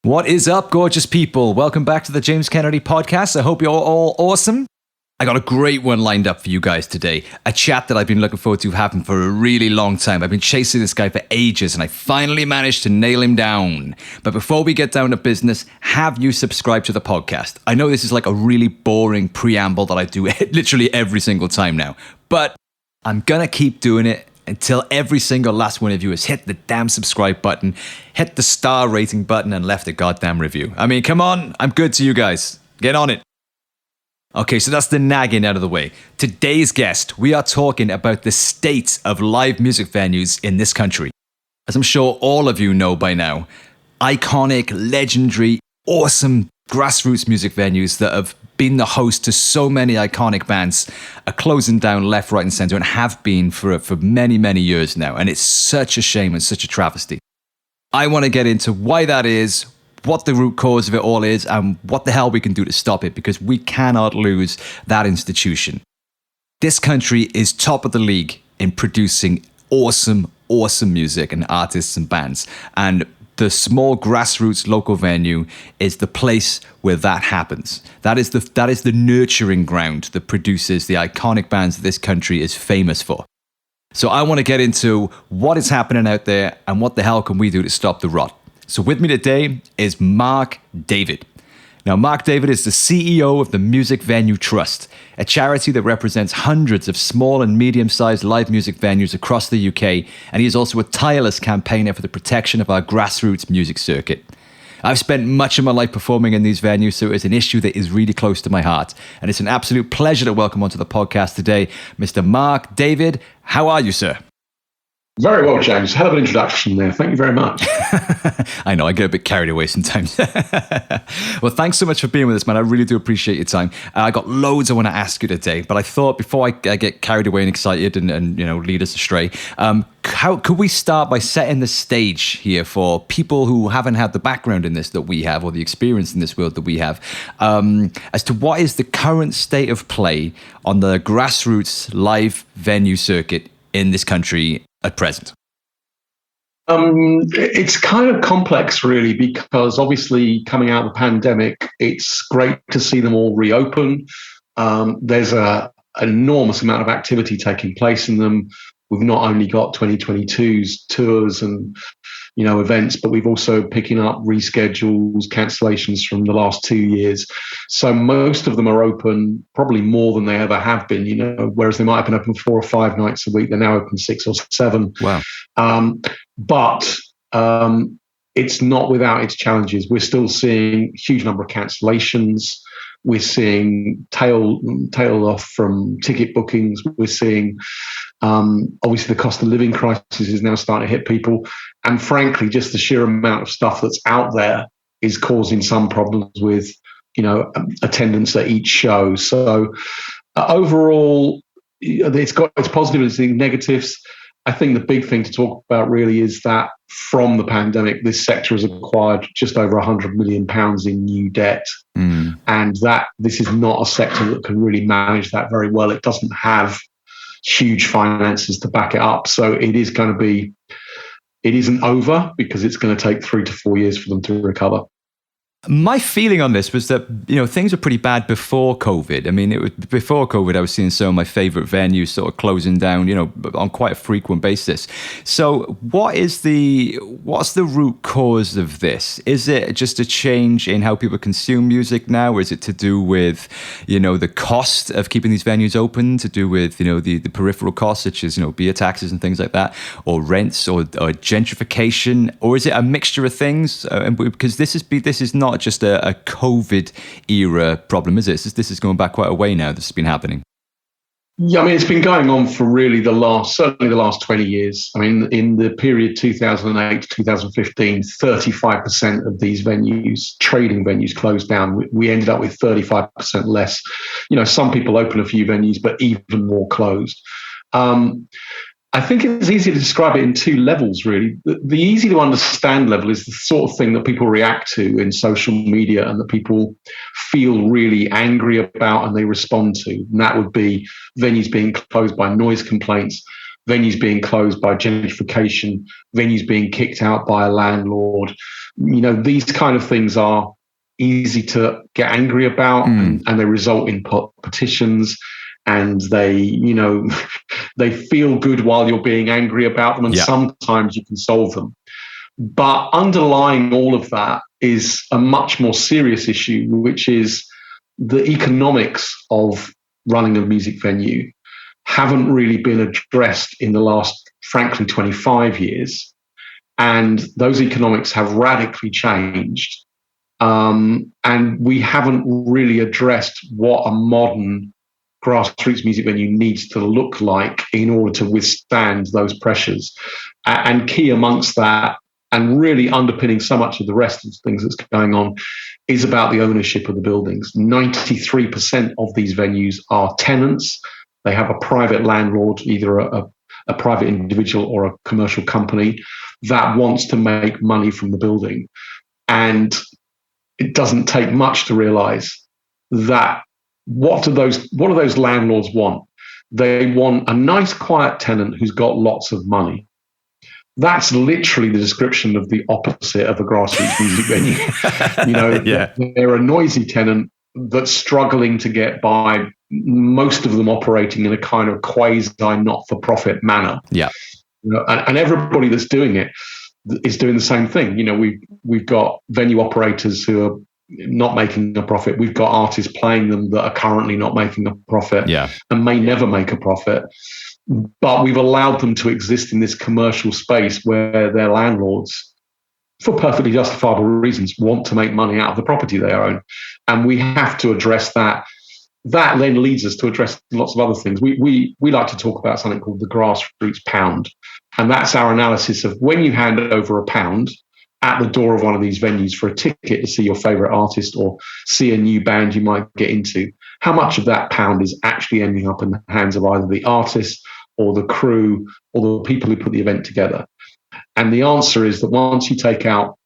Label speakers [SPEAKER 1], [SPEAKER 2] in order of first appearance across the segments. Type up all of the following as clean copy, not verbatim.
[SPEAKER 1] What is up, gorgeous people? Welcome back to the James Kennedy podcast. I hope you're all awesome. I got a great one lined up for you guys today. A chat that I've been looking forward to having for a really long time. I've been chasing this guy for ages and I finally managed to nail him down. But before we get down to business, have you subscribed to the podcast? I know this is like a really boring preamble that I do literally every single time now, but I'm gonna keep doing it until every single last one of you has hit the damn subscribe button, hit the star rating button, and left a goddamn review. I mean, come on, I'm good to you guys. Get on it. Okay, so that's the nagging out of the way. Today's guest, we are talking about the state of live music venues in this country. As I'm sure all of you know by now, iconic, legendary, awesome grassroots music venues that have been the host to so many iconic bands are closing down left, right, and centre and have been for many, many years now. And it's such a shame and such a travesty. I want to get into why that is, what the root cause of it all is, and what the hell we can do to stop it, because we cannot lose that institution. This country is top of the league in producing awesome, awesome music and artists and bands. And the small grassroots local venue is the place where that happens. That is the nurturing ground that produces the iconic bands that this country is famous for. So I want to get into what is happening out there and what the hell can we do to stop the rot. So with me today is Mark Davyd. Now, Mark Davyd is the CEO of the Music Venue Trust, a charity that represents hundreds of small and medium-sized live music venues across the UK, and he is also a tireless campaigner for the protection of our grassroots music circuit. I've spent much of my life performing in these venues, so it's an issue that is really close to my heart, and it's an absolute pleasure to welcome onto the podcast today, Mr. Mark Davyd. How are you, sir?
[SPEAKER 2] Very well, James. Hell of an introduction there. Thank you very much.
[SPEAKER 1] I know, I get a bit carried away sometimes. Well, thanks so much for being with us, man. I really do appreciate your time. I got loads I want to ask you today, but I thought before I get carried away and excited and lead us astray, how could we start by setting the stage here for people who haven't had the background in this that we have, or the experience in this world that we have, as to what is the current state of play on the grassroots live venue circuit in this country at present?
[SPEAKER 2] It's kind of complex, really, because obviously coming out of the pandemic, it's great to see them all reopen. There's an enormous amount of activity taking place in them. We've not only got 2022's tours and events, but we've also picking up reschedules, cancellations from the last 2 years. So most of them are open, probably more than they ever have been. Whereas they might have been open 4 or 5 nights a week, they're now open 6 or 7.
[SPEAKER 1] Wow!
[SPEAKER 2] But it's not without its challenges. We're still seeing a huge number of cancellations. We're seeing tail off from ticket bookings. We're seeing, obviously, the cost of living crisis is now starting to hit people. And frankly, just the sheer amount of stuff that's out there is causing some problems with, attendance at each show. So overall, it's got its positives and its negatives. I think the big thing to talk about really is that from the pandemic, this sector has acquired just over £100 million in new debt. And that this is not a sector that can really manage that very well. It doesn't have huge finances to back it up. So it isn't over, because it's going to take 3 to 4 years for them to recover.
[SPEAKER 1] My feeling on this was that, things were pretty bad before COVID. I mean, before COVID, I was seeing some of my favorite venues sort of closing down, on quite a frequent basis. So what's the root cause of this? Is it just a change in how people consume music now? Or is it to do with, the cost of keeping these venues open, to do with, the peripheral costs, such as, beer taxes and things like that, or rents, or gentrification? Or is it a mixture of things? Because this is not just a COVID era problem, is it? This is going back quite a way now. This has been happening.
[SPEAKER 2] Yeah, I mean, it's been going on for really certainly the last 20 years. I mean, in the period 2008 to 2015, 35% of these venues, trading venues, closed down. We ended up with 35% less. Some people open a few venues, but even more closed. I think it's easy to describe it in 2 levels, really. The easy to understand level is the sort of thing that people react to in social media and that people feel really angry about and they respond to. And that would be venues being closed by noise complaints, venues being closed by gentrification, venues being kicked out by a landlord. These kind of things are easy to get angry about, and they result in petitions, and they they feel good while you're being angry about them, and sometimes you can solve them. But underlying all of that is a much more serious issue, which is the economics of running a music venue haven't really been addressed in the last, frankly, 25 years. And those economics have radically changed. And we haven't really addressed what a modern grassroots music venue needs to look like in order to withstand those pressures. And key amongst that, and really underpinning so much of the rest of the things that's going on, is about the ownership of the buildings. 93% of these venues are tenants. They have a private landlord, either a private individual or a commercial company that wants to make money from the building. And it doesn't take much to realize that what do those landlords want? They want a nice, quiet tenant who's got lots of money. That's literally the description of the opposite of a grassroots music venue. They're a noisy tenant that's struggling to get by, most of them operating in a kind of quasi not-for-profit manner.
[SPEAKER 1] Yeah.
[SPEAKER 2] And everybody that's doing it is doing the same thing. We've got venue operators who are not making a profit. We've got artists playing them that are currently not making a profit and may never make a profit. But we've allowed them to exist in this commercial space where their landlords, for perfectly justifiable reasons, want to make money out of the property they own. And we have to address that. That then leads us to address lots of other things. We like to talk about something called the grassroots pound. And that's our analysis of when you hand over a pound at the door of one of these venues for a ticket to see your favorite artist or see a new band you might get into, how much of that pound is actually ending up in the hands of either the artist or the crew or the people who put the event together? And the answer is that once you take out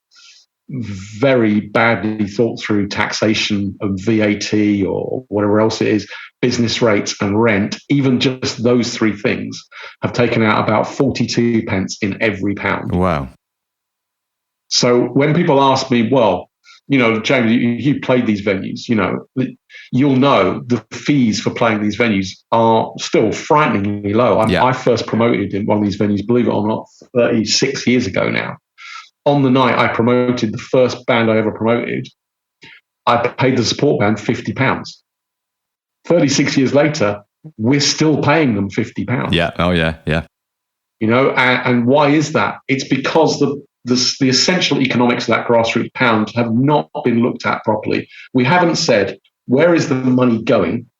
[SPEAKER 2] very badly thought through taxation of VAT or whatever else it is, business rates and rent, even just those three things have taken out about 42 pence in every pound.
[SPEAKER 1] Wow.
[SPEAKER 2] So when people ask me, well, James, you played these venues, you'll know the fees for playing these venues are still frighteningly low. I first promoted in one of these venues, believe it or not, 36 years ago now. On the night I promoted the first band I ever promoted, I paid the support band £50. 36 years later, we're still paying them £50.
[SPEAKER 1] Yeah. Oh, yeah. Yeah.
[SPEAKER 2] And why is that? It's because the essential economics of that grassroots pound have not been looked at properly. We haven't said, where is the money going?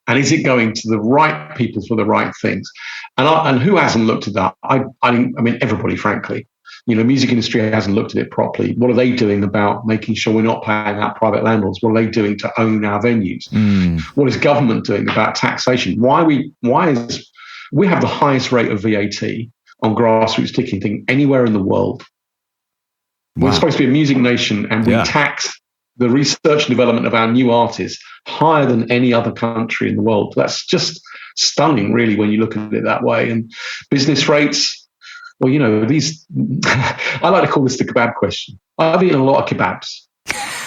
[SPEAKER 2] And is it going to the right people for the right things? And who hasn't looked at that? I mean, everybody, frankly. Music industry hasn't looked at it properly. What are they doing about making sure we're not paying out private landlords? What are they doing to own our venues? What is government doing about taxation? We have the highest rate of VAT on grassroots ticketing anywhere in the world. Wow. We're supposed to be a music nation, and we tax the research and development of our new artists higher than any other country in the world. That's just stunning, really, when you look at it that way. And business rates, well, these, I like to call this the kebab question. I've eaten a lot of kebabs.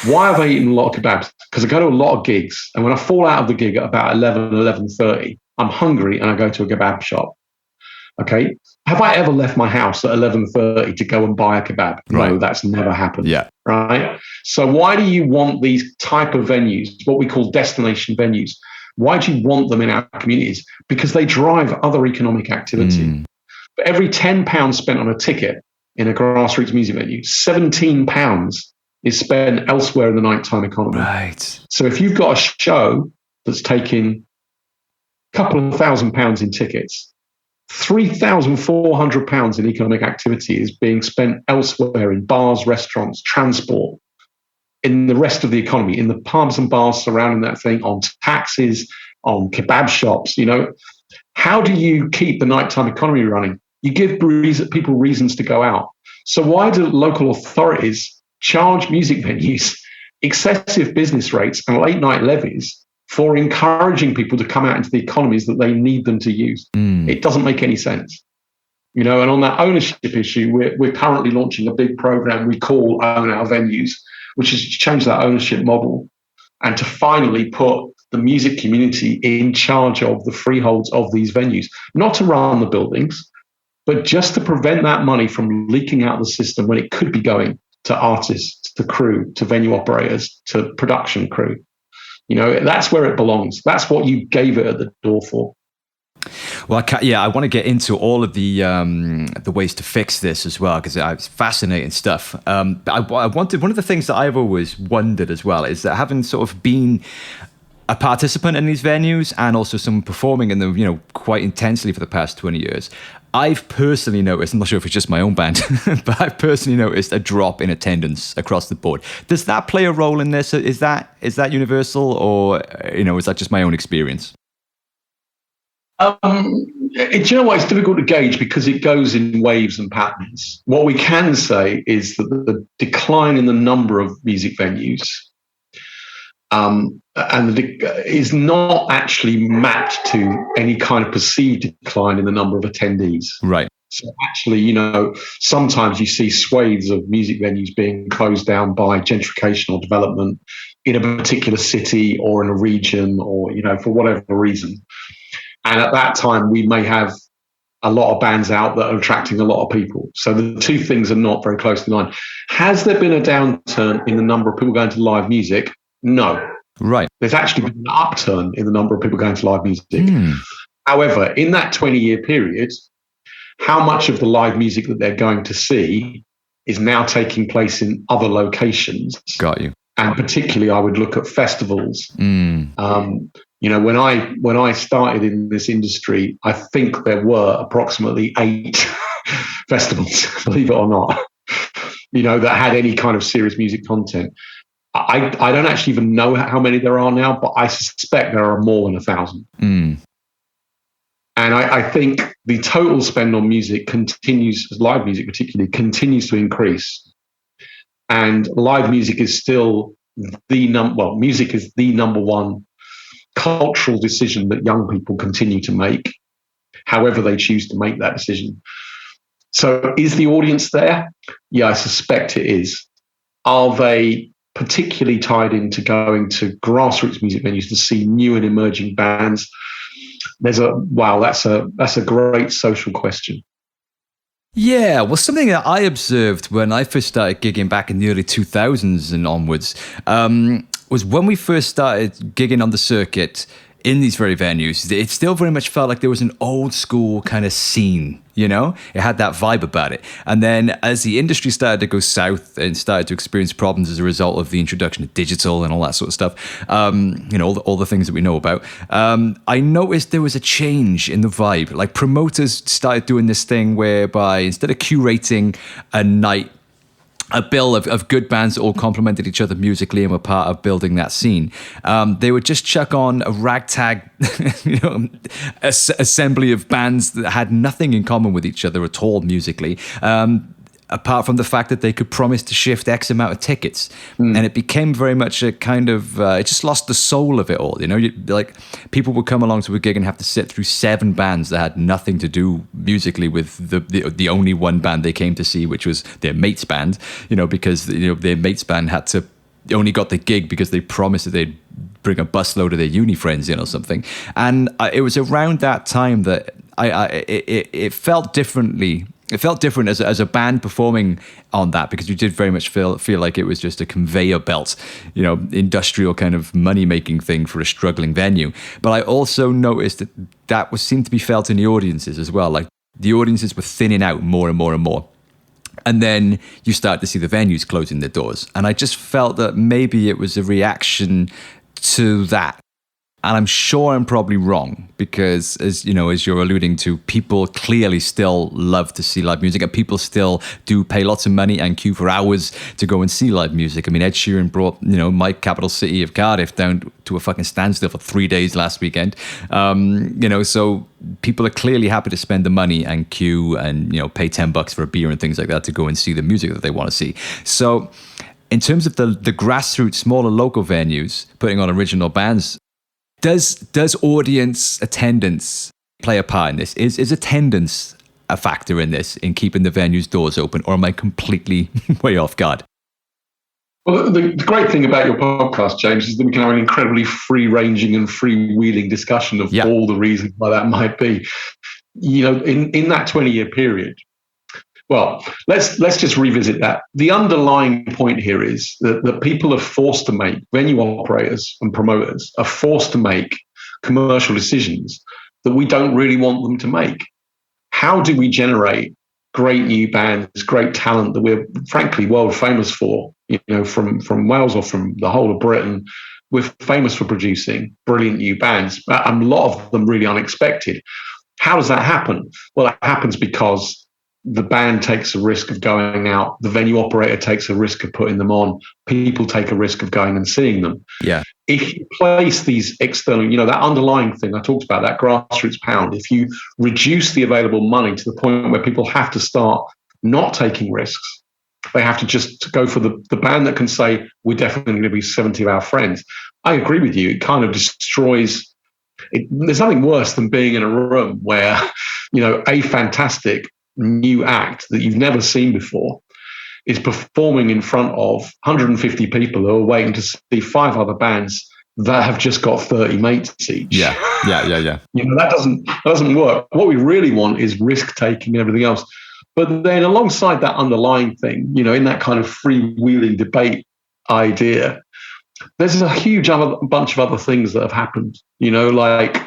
[SPEAKER 2] Why have I eaten a lot of kebabs? Because I go to a lot of gigs, and when I fall out of the gig at about 11:30, I'm hungry and I go to a kebab shop. Okay. Have I ever left my house at 11:30 to go and buy a kebab?
[SPEAKER 1] Right.
[SPEAKER 2] No, that's never happened.
[SPEAKER 1] Yeah.
[SPEAKER 2] Right. So why do you want these type of venues, what we call destination venues? Why do you want them in our communities? Because they drive other economic activity. For every £10 spent on a ticket in a grassroots music venue, £17 is spent elsewhere in the nighttime economy.
[SPEAKER 1] Right.
[SPEAKER 2] So if you've got a show that's taking a couple of £1,000 in tickets, £3,400 in economic activity is being spent elsewhere in bars, restaurants, transport, in the rest of the economy, in the pubs and bars surrounding that thing, on taxis, on kebab shops. How do you keep the nighttime economy running? You give people reasons to go out. So why do local authorities charge music venues excessive business rates and late night levies for encouraging people to come out into the economies that they need them to use. It doesn't make any sense. You know, and on that ownership issue, we're currently launching a big program we call Own Our Venues, which is to change that ownership model and to finally put the music community in charge of the freeholds of these venues, not to run the buildings, but just to prevent that money from leaking out the system when it could be going to artists, to crew, to venue operators, to production crew. You know, that's where it belongs. That's what you gave it at the door for.
[SPEAKER 1] Well, I want to get into all of the ways to fix this as well, because it's fascinating stuff. But I wanted, one of the things that I've always wondered as well is that, having sort of been a participant in these venues and also someone performing in them, you know, quite intensely for the past 20 years, I've personally noticed, I'm not sure if it's just my own band, but I've personally noticed a drop in attendance across the board. Does that play a role in this? Is that universal, or, you know, is that just my own experience?
[SPEAKER 2] Do you know what? It's difficult to gauge because it goes in waves and patterns. What we can say is that the decline in the number of music venues is not actually mapped to any kind of perceived decline in the number of attendees.
[SPEAKER 1] Right.
[SPEAKER 2] So actually, you know, sometimes you see swathes of music venues being closed down by gentrification or development in a particular city or in a region, or, you know, for whatever reason. And at that time, we may have a lot of bands out that are attracting a lot of people. So the two things are not very closely aligned. Has there been a downturn in the number of people going to live music? No.
[SPEAKER 1] Right.
[SPEAKER 2] There's actually been an upturn in the number of people going to live music. However, in that 20-year period, how much of the live music that they're going to see is now taking place in other locations?
[SPEAKER 1] Got you.
[SPEAKER 2] And particularly, I would look at festivals. You know, when I started in this industry, I think there were approximately 8 festivals, believe it or not, you know, that had any kind of serious music content. I don't actually even know how many there are now, but I suspect there are more than 1,000. And I think the total spend on music continues, live music particularly, continues to increase. And live music is still music is the number one cultural decision that young people continue to make, however they choose to make that decision. So is the audience there? Yeah, I suspect it is. Are they particularly tied into going to grassroots music venues to see new and emerging bands? That's a great social question.
[SPEAKER 1] Yeah, well, something that I observed when I first started gigging back in the early 2000s and onwards was when we first started gigging on the circuit in these very venues, it still very much felt like there was an old school kind of scene, you know? It had that vibe about it. And then as the industry started to go south and started to experience problems as a result of the introduction of digital and all that sort of stuff, you know, all the things that we know about, I noticed there was a change in the vibe. Like, promoters started doing this thing whereby instead of curating a bill of good bands that all complemented each other musically and were part of building that scene, they would just chuck on a ragtag, you know, assembly of bands that had nothing in common with each other at all musically, apart from the fact that they could promise to shift X amount of tickets. And it became very much a kind of, it just lost the soul of it all. You know, like, people would come along to a gig and have to sit through 7 bands that had nothing to do musically with the only one band they came to see, which was their mate's band, you know, because, you know, their mate's band only got the gig because they promised that they'd bring a busload of their uni friends in or something. And it was around that time that it felt differently. It felt different as a band performing on that, because you did very much feel like it was just a conveyor belt, you know, industrial kind of money-making thing for a struggling venue. But I also noticed that seemed to be felt in the audiences as well. Like, the audiences were thinning out more and more and more. And then you start to see the venues closing their doors. And I just felt that maybe it was a reaction to that. And I'm sure I'm probably wrong, because, as you know, as you're alluding to, people clearly still love to see live music, and people still do pay lots of money and queue for hours to go and see live music. I mean, Ed Sheeran brought, you know, my capital city of Cardiff down to a fucking standstill for 3 days last weekend. You know, so people are clearly happy to spend the money and queue and, you know, pay $10 for a beer and things like that to go and see the music that they want to see. So in terms of the grassroots, smaller local venues putting on original bands, Does audience attendance play a part in this? Is attendance a factor in this, in keeping the venue's doors open, or am I completely way off guard?
[SPEAKER 2] Well, the great thing about your podcast, James, is that we can have an incredibly free-ranging and freewheeling discussion of all the reasons why that might be. In that 20-year period, well, let's just revisit that. The underlying point here is that people are forced to make, venue operators and promoters are forced to make commercial decisions that we don't really want them to make. How do we generate great new bands, great talent that we're frankly world famous for, from Wales or from the whole of Britain? We're famous for producing brilliant new bands, and a lot of them really unexpected. How does that happen? Well, it happens because the band takes a risk of going out, the venue operator takes a risk of putting them on, people take a risk of going and seeing them.
[SPEAKER 1] Yeah.
[SPEAKER 2] If you place these external, that underlying thing I talked about, that grassroots pound, if you reduce the available money to the point where people have to start not taking risks, they have to just go for the band that can say, we're definitely going to be 70 of our friends. I agree with you. It kind of destroys it. There's nothing worse than being in a room where, a fantastic new act that you've never seen before is performing in front of 150 people who are waiting to see 5 other bands that have just got 30 mates each.
[SPEAKER 1] Yeah.
[SPEAKER 2] That doesn't work. What we really want is risk taking and everything else. But then alongside that underlying thing, in that kind of freewheeling debate idea, there's a huge bunch of other things that have happened. Like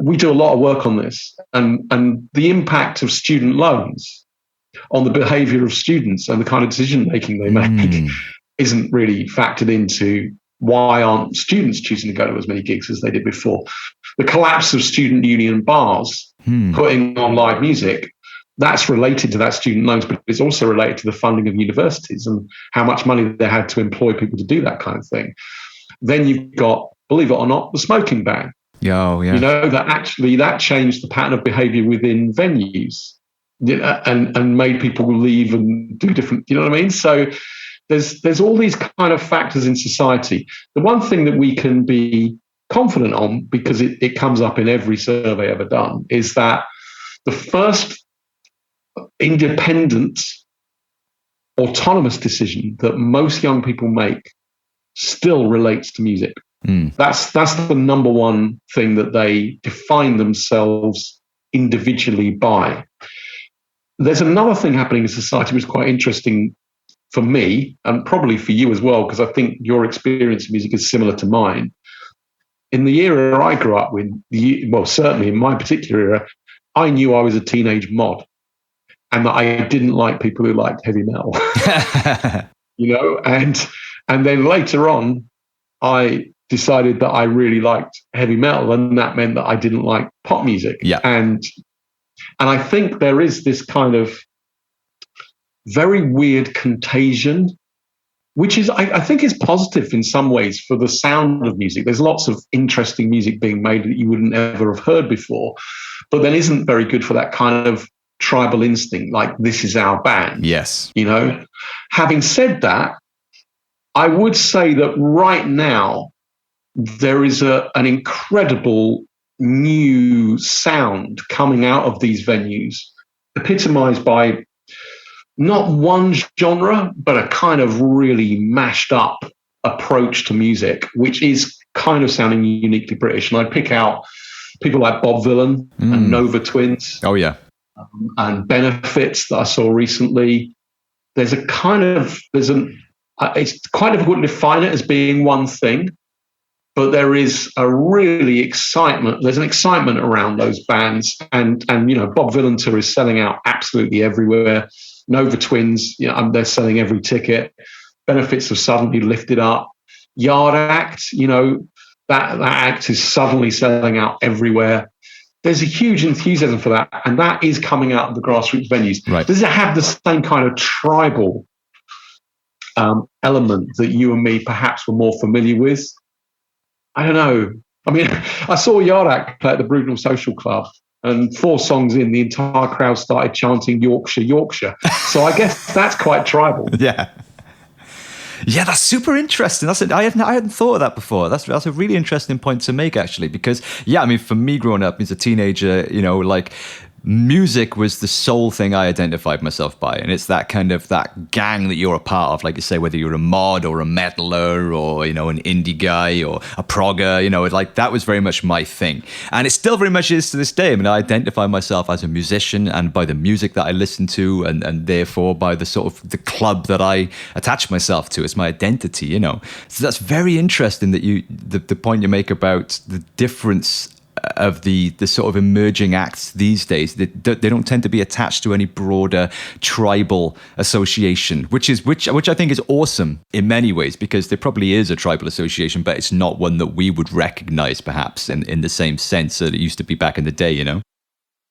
[SPEAKER 2] we do a lot of work on this, and the impact of student loans on the behaviour of students and the kind of decision making they make isn't really factored into why aren't students choosing to go to as many gigs as they did before. The collapse of student union bars putting on live music, that's related to that student loans, but it's also related to the funding of universities and how much money they had to employ people to do that kind of thing. Then you've got, believe it or not, the smoking ban.
[SPEAKER 1] Oh, yeah.
[SPEAKER 2] That changed the pattern of behaviour within venues, and made people leave and do different. You know what I mean? So there's all these kind of factors in society. The one thing that we can be confident on, because it comes up in every survey ever done, is that the first independent, autonomous decision that most young people make still relates to music. That's the number one thing that they define themselves individually by. There's another thing happening in society which is quite interesting for me, and probably for you as well, because I think your experience of music is similar to mine. In the era I grew up with, certainly in my particular era, I knew I was a teenage mod, and that I didn't like people who liked heavy metal. And then later on, I decided that I really liked heavy metal, and that meant that I didn't like pop music.
[SPEAKER 1] Yeah.
[SPEAKER 2] And I think there is this kind of very weird contagion, which is, I think, is positive in some ways for the sound of music. There's lots of interesting music being made that you wouldn't ever have heard before, but then isn't very good for that kind of tribal instinct, like, this is our band.
[SPEAKER 1] Yes.
[SPEAKER 2] Having said that, I would say that right now there is an incredible new sound coming out of these venues, epitomized by not one genre, but a kind of really mashed up approach to music, which is kind of sounding uniquely British. And I'd pick out people like Bob Vylan and Nova Twins.
[SPEAKER 1] Oh, yeah.
[SPEAKER 2] And Benefits that I saw recently. It's quite difficult to define it as being one thing, but there is a really excitement. There's an excitement around those bands, and Bob Vylan tour is selling out absolutely everywhere. Nova Twins, they're selling every ticket. Benefits have suddenly lifted up. Yard Act, that act is suddenly selling out everywhere. There's a huge enthusiasm for that, and that is coming out of the grassroots venues.
[SPEAKER 1] Right.
[SPEAKER 2] Does it have the same kind of tribal element that you and me perhaps were more familiar with? I don't know. I mean, I saw Yard Act play at the Brudenell Social Club, and 4 songs in, the entire crowd started chanting Yorkshire, Yorkshire. So I guess that's quite tribal.
[SPEAKER 1] Yeah. Yeah, that's super interesting. I hadn't thought of that before. That's a really interesting point to make, actually, because yeah, I mean, for me growing up as a teenager, you know, like music was the sole thing I identified myself by, and it's that kind of that gang that you're a part of, like you say, whether you're a mod or a metaler or, you know, an indie guy or a progger, you know, like that was very much my thing, and it still very much is to this day. I mean, I identify myself as a musician and by the music that I listen to, and therefore by the sort of the club that I attach myself to. It's my identity, you know. So that's very interesting that the point you make about the difference of the sort of emerging acts these days. They don't tend to be attached to any broader tribal association, which I think is awesome in many ways, because there probably is a tribal association, but it's not one that we would recognize perhaps in the same sense that it used to be back in the day, you know?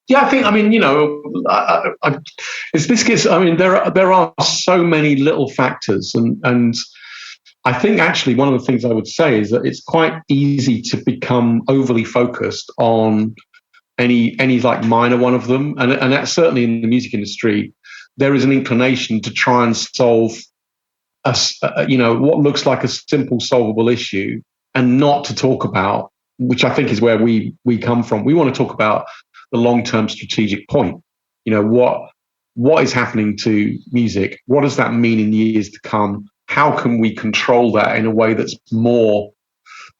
[SPEAKER 2] Yeah, I think, I mean, you know, I mean, there are so many little factors, and I think actually one of the things I would say is that it's quite easy to become overly focused on any like minor one of them, and that's certainly in the music industry. There is an inclination to try and solve you know, what looks like a simple solvable issue, and not to talk about, which I think is where we come from. We want to talk about the long-term strategic point. You know, what is happening to music? What does that mean in years to come? How can we control that in a way that's more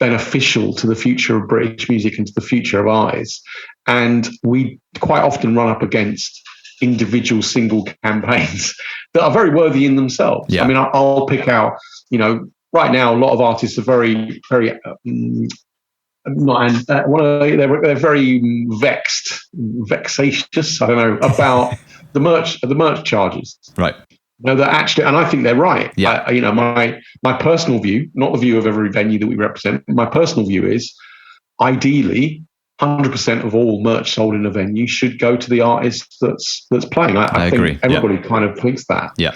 [SPEAKER 2] beneficial to the future of British music and to the future of artists? And we quite often run up against individual single campaigns that are very worthy in themselves. Yeah. I mean, I'll pick out, you know, right now, a lot of artists are very, very, they're very vexatious, I don't know, about the merch charges.
[SPEAKER 1] Right.
[SPEAKER 2] No, that actually, and I think they're right.
[SPEAKER 1] Yeah.
[SPEAKER 2] You know, my personal view, not the view of every venue that we represent, my personal view is, ideally, 100% of all merch sold in a venue should go to the artist that's playing. I
[SPEAKER 1] agree.
[SPEAKER 2] Think everybody kind of thinks that.
[SPEAKER 1] Yeah.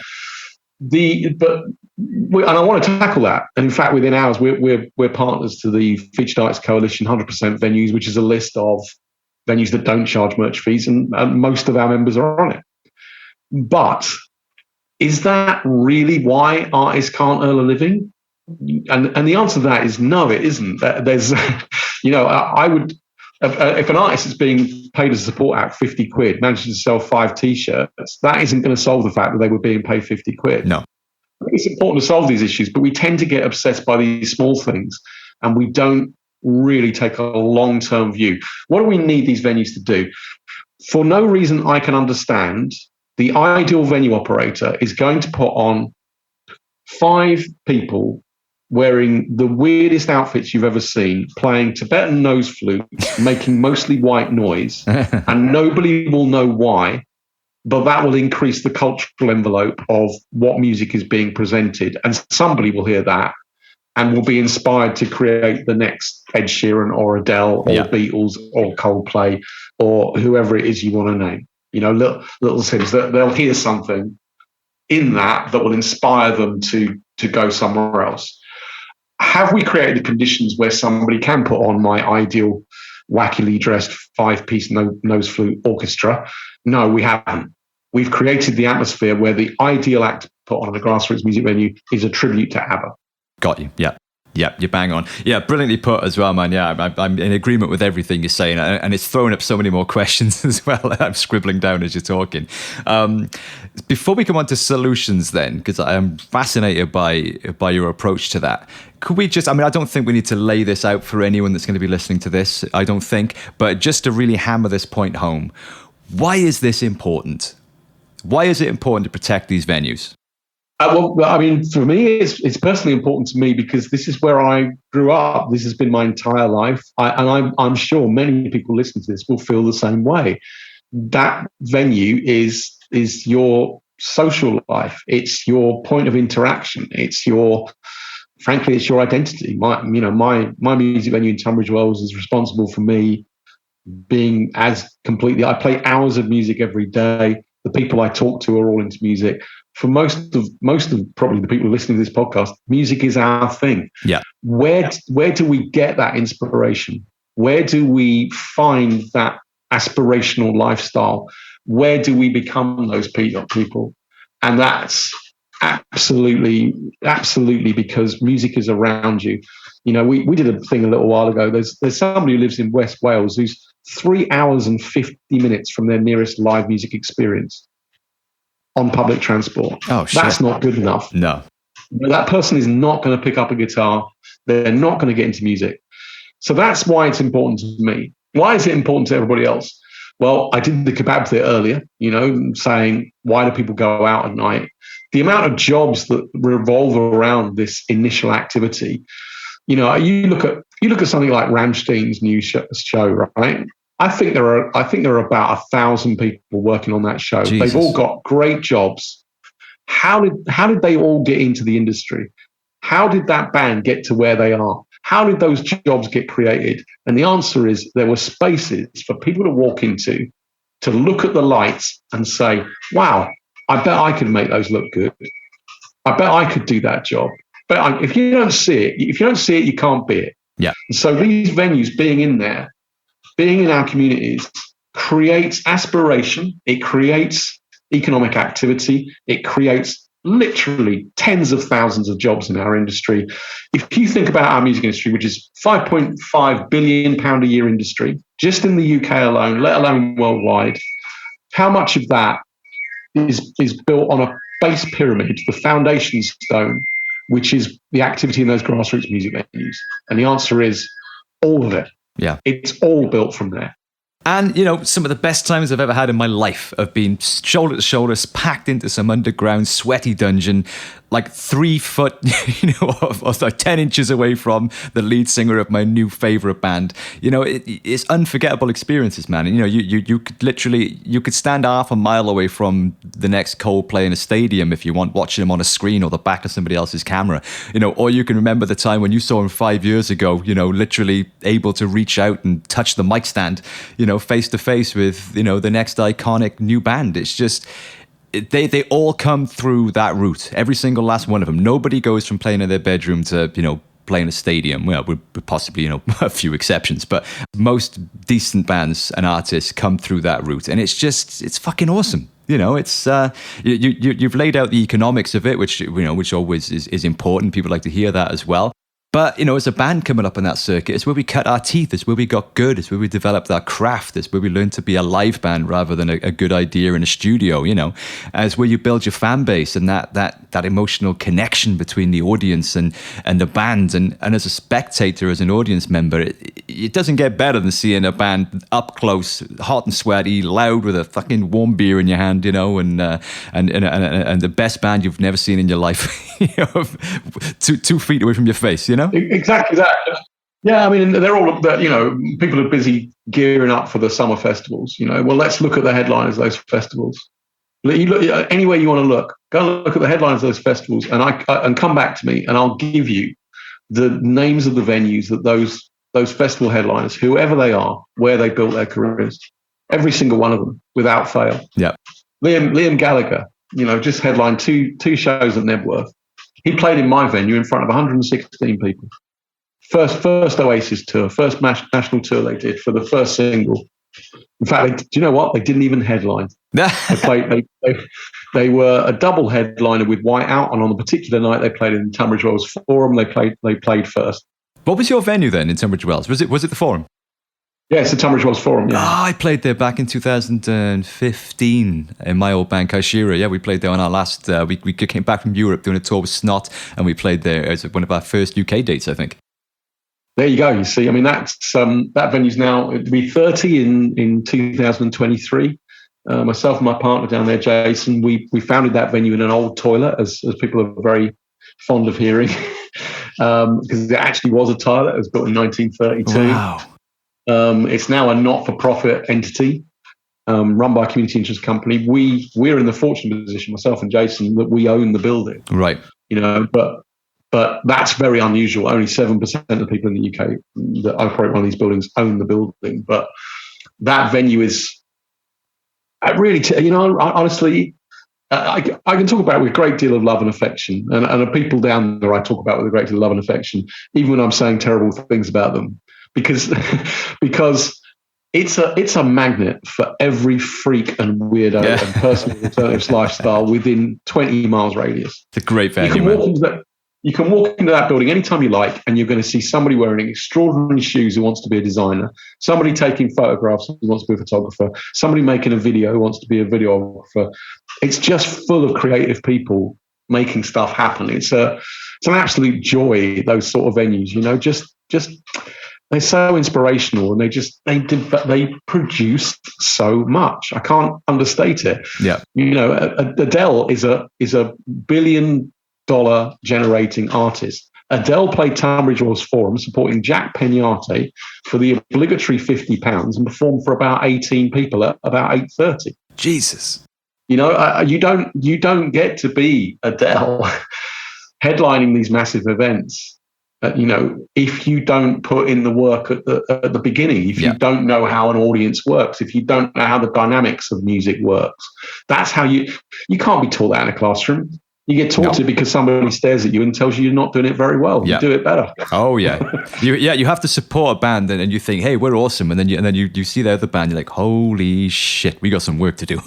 [SPEAKER 2] And I want to tackle that. And in fact, within ours, we're partners to the Featured Artists Coalition 100% Venues, which is a list of venues that don't charge merch fees, and most of our members are on it. But is that really why artists can't earn a living? And the answer to that is no, it isn't. There's, you know, I would, if an artist is being paid as a support act 50 quid, manages to sell 5 T-shirts, that isn't going to solve the fact that they were being paid 50 quid.
[SPEAKER 1] No.
[SPEAKER 2] It's important to solve these issues, but we tend to get obsessed by these small things, and we don't really take a long-term view. What do we need these venues to do? For no reason I can understand, the ideal venue operator is going to put on 5 people wearing the weirdest outfits you've ever seen, playing Tibetan nose flutes, making mostly white noise, and nobody will know why, but that will increase the cultural envelope of what music is being presented, and somebody will hear that and will be inspired to create the next Ed Sheeran or Adele or Beatles or Coldplay or whoever it is you want to name. You know, little things that they'll hear something in that will inspire them to go somewhere else. Have we created the conditions where somebody can put on my ideal wackily dressed 5-piece nose flute orchestra? No, we haven't. We've created the atmosphere where the ideal act put on a grassroots music venue is a tribute to ABBA.
[SPEAKER 1] Got you. Yeah. Yeah, you're bang on. Yeah, brilliantly put as well, man. Yeah, I'm in agreement with everything you're saying, and it's throwing up so many more questions as well that I'm scribbling down as you're talking. Before we come on to solutions then, because I am fascinated by your approach to that, could we just, I mean, I don't think we need to lay this out for anyone that's going to be listening to this, I don't think, but just to really hammer this point home, why is this important? Why is it important to protect these venues?
[SPEAKER 2] Well, I mean, for me, it's personally important to me because this is where I grew up. This has been my entire life. I'm sure many people listening to this will feel the same way. That venue is your social life. It's your point of interaction. Frankly, it's your identity. My music venue in Tunbridge Wells is responsible for me being as completely. I play hours of music every day. The people I talk to are all into music. For most of probably the people listening to this podcast, music is our thing.
[SPEAKER 1] Yeah.
[SPEAKER 2] Where do we get that inspiration? Where do we find that aspirational lifestyle? Where do we become those people? And that's Absolutely, absolutely, because music is around you. You know, we did a thing a little while ago. There's somebody who lives in West Wales who's 3 hours and 50 minutes from their nearest live music experience on public transport.
[SPEAKER 1] Oh, shit.
[SPEAKER 2] That's not good enough.
[SPEAKER 1] No.
[SPEAKER 2] That person is not going to pick up a guitar. They're not going to get into music. So that's why it's important to me. Why is it important to everybody else? Well, I did the kebab bit earlier, you know, saying, why do people go out at night? The amount of jobs that revolve around this initial activity, you know, you look at something like Rammstein's new show, right? I think there are about 1,000 people working on that show.
[SPEAKER 1] Jesus.
[SPEAKER 2] They've all got great jobs. How did they all get into the industry? How did that band get to where they are? How did those jobs get created? And the answer is there were spaces for people to walk into, to look at the lights and say, wow, I bet I could make those look good. I bet I could do that job. But if you don't see it, you can't be it.
[SPEAKER 1] Yeah.
[SPEAKER 2] And so these venues being in there, being in our communities, creates aspiration. It creates economic activity. It creates literally tens of thousands of jobs in our industry. If you think about our music industry, which is £5.5 billion a year industry, just in the UK alone, let alone worldwide, how much of that is built on a base pyramid, the foundation stone, which is the activity in those grassroots music venues? And the answer is all of it.
[SPEAKER 1] Yeah.
[SPEAKER 2] It's all built from there.
[SPEAKER 1] And, you know, some of the best times I've ever had in my life have been shoulder to shoulder, packed into some underground sweaty dungeon, like 3 foot, you know, or like 10 inches away from the lead singer of my new favorite band. You know, it's unforgettable experiences, man. And, you know, you could literally, you could stand half a mile away from the next Coldplay in a stadium if you want, watching them on a screen or the back of somebody else's camera, you know, or you can remember the time when you saw him 5 years ago, you know, literally able to reach out and touch the mic stand, you know, face to face with, you know, the next iconic new band. It's just, they all come through that route. Every single last one of them. Nobody goes from playing in their bedroom to, you know, playing a stadium. Well, with possibly, you know, a few exceptions, but most decent bands and artists come through that route, and it's fucking awesome. You know, it's you've laid out the economics of it, which, you know, which always is important. People like to hear that as well. But, you know, as a band coming up on that circuit, it's where we cut our teeth. It's where we got good. It's where we developed our craft. It's where we learned to be a live band rather than a good idea in a studio, you know. It's where you build your fan base and that emotional connection between the audience and the band. And as a spectator, as an audience member, it doesn't get better than seeing a band up close, hot and sweaty, loud with a fucking warm beer in your hand, you know, and the best band you've never seen in your life, you know, 2 feet away from your face, you know.
[SPEAKER 2] Exactly that. Yeah, I mean, they're all, you know, people are busy gearing up for the summer festivals, you know. Well, let's look at the headliners of those festivals. You look anywhere you want to look. Go and look at the headliners of those festivals, and come back to me, and I'll give you the names of the venues that those festival headliners, whoever they are, where they built their careers. Every single one of them, without fail.
[SPEAKER 1] Yeah.
[SPEAKER 2] Liam Gallagher, you know, just headlined two shows at Nebworth. He played in my venue in front of 116 people. First Oasis tour, first national tour they did for the first single. In fact, do you know what? They didn't even headline. They were a double headliner with Whiteout, and on a particular night they played in Tunbridge Wells Forum. They played first.
[SPEAKER 1] What was your venue then in Tunbridge Wells? Was it the Forum?
[SPEAKER 2] Yeah, it's the Tunbridge Wells Forum. Yeah.
[SPEAKER 1] I played there back in 2015 in my old band, Ed Sheeran. Yeah, we played there on our last. We came back from Europe doing a tour with Snot, and we played there as one of our first UK dates, I think.
[SPEAKER 2] There you go. You see, I mean, that's that venue's now, it'll be 30 in 2023. Myself and my partner down there, Jason, we founded that venue in an old toilet, as people are very fond of hearing, because it actually was a toilet. It was built in 1932.
[SPEAKER 1] Wow.
[SPEAKER 2] It's now a not-for-profit entity run by a community interest company. We're in the fortunate position, myself and Jason, that we own the building.
[SPEAKER 1] Right.
[SPEAKER 2] You know, but that's very unusual. Only 7% of people in the UK that operate one of these buildings own the building. But that venue is really, you know, honestly, I can talk about it with a great deal of love and affection, and the people down there I talk about with a great deal of love and affection, even when I'm saying terrible things about them. Because it's a magnet for every freak and weirdo and person with alternatives lifestyle within 20 miles radius.
[SPEAKER 1] It's a great venue, man.
[SPEAKER 2] You can walk into that building anytime you like, and you're going to see somebody wearing extraordinary shoes who wants to be a designer, somebody taking photographs who wants to be a photographer, somebody making a video who wants to be a videographer. It's just full of creative people making stuff happen. It's an absolute joy, those sort of venues, just they're so inspirational, and they produce so much. I can't understate it.
[SPEAKER 1] Yeah.
[SPEAKER 2] Adele is a $1 billion generating artist. Adele played Tunbridge Wells Forum supporting Jack Peñate for the obligatory £50 and performed for about 18 people at about 8:30.
[SPEAKER 1] Jesus.
[SPEAKER 2] You don't get to be Adele headlining these massive events. If you don't put in the work at the beginning, if you don't know how an audience works, if you don't know how the dynamics of music works, that's how you can't be taught that in a classroom. You get taught it because somebody stares at you and tells you you're not doing it very well. You do it better.
[SPEAKER 1] Oh yeah, you have to support a band, and you think, hey, we're awesome, and then you see the other band, you're like, holy shit, we got some work to do.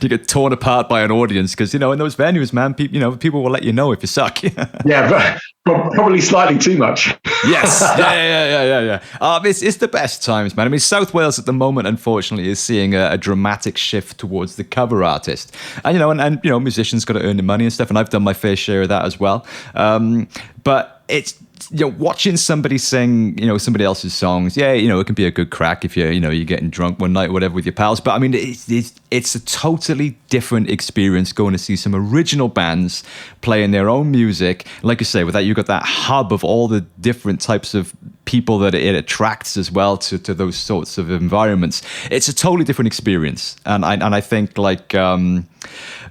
[SPEAKER 1] You get torn apart by an audience because in those venues, man, people will let you know if you suck.
[SPEAKER 2] Yeah, probably slightly too much.
[SPEAKER 1] Yes, yeah. It's the best times, man. I mean, South Wales at the moment, unfortunately, is seeing a dramatic shift towards the cover artist, and musicians got to earn their money and stuff, and I've done my fair share of that as well. But it's watching somebody sing somebody else's songs. It can be a good crack if you're getting drunk one night or whatever with your pals. But I mean, it's a totally different experience going to see some original bands playing their own music. Like you say, with that, you've got that hub of all the different types of people that it attracts as well to those sorts of environments. It's a totally different experience, and I think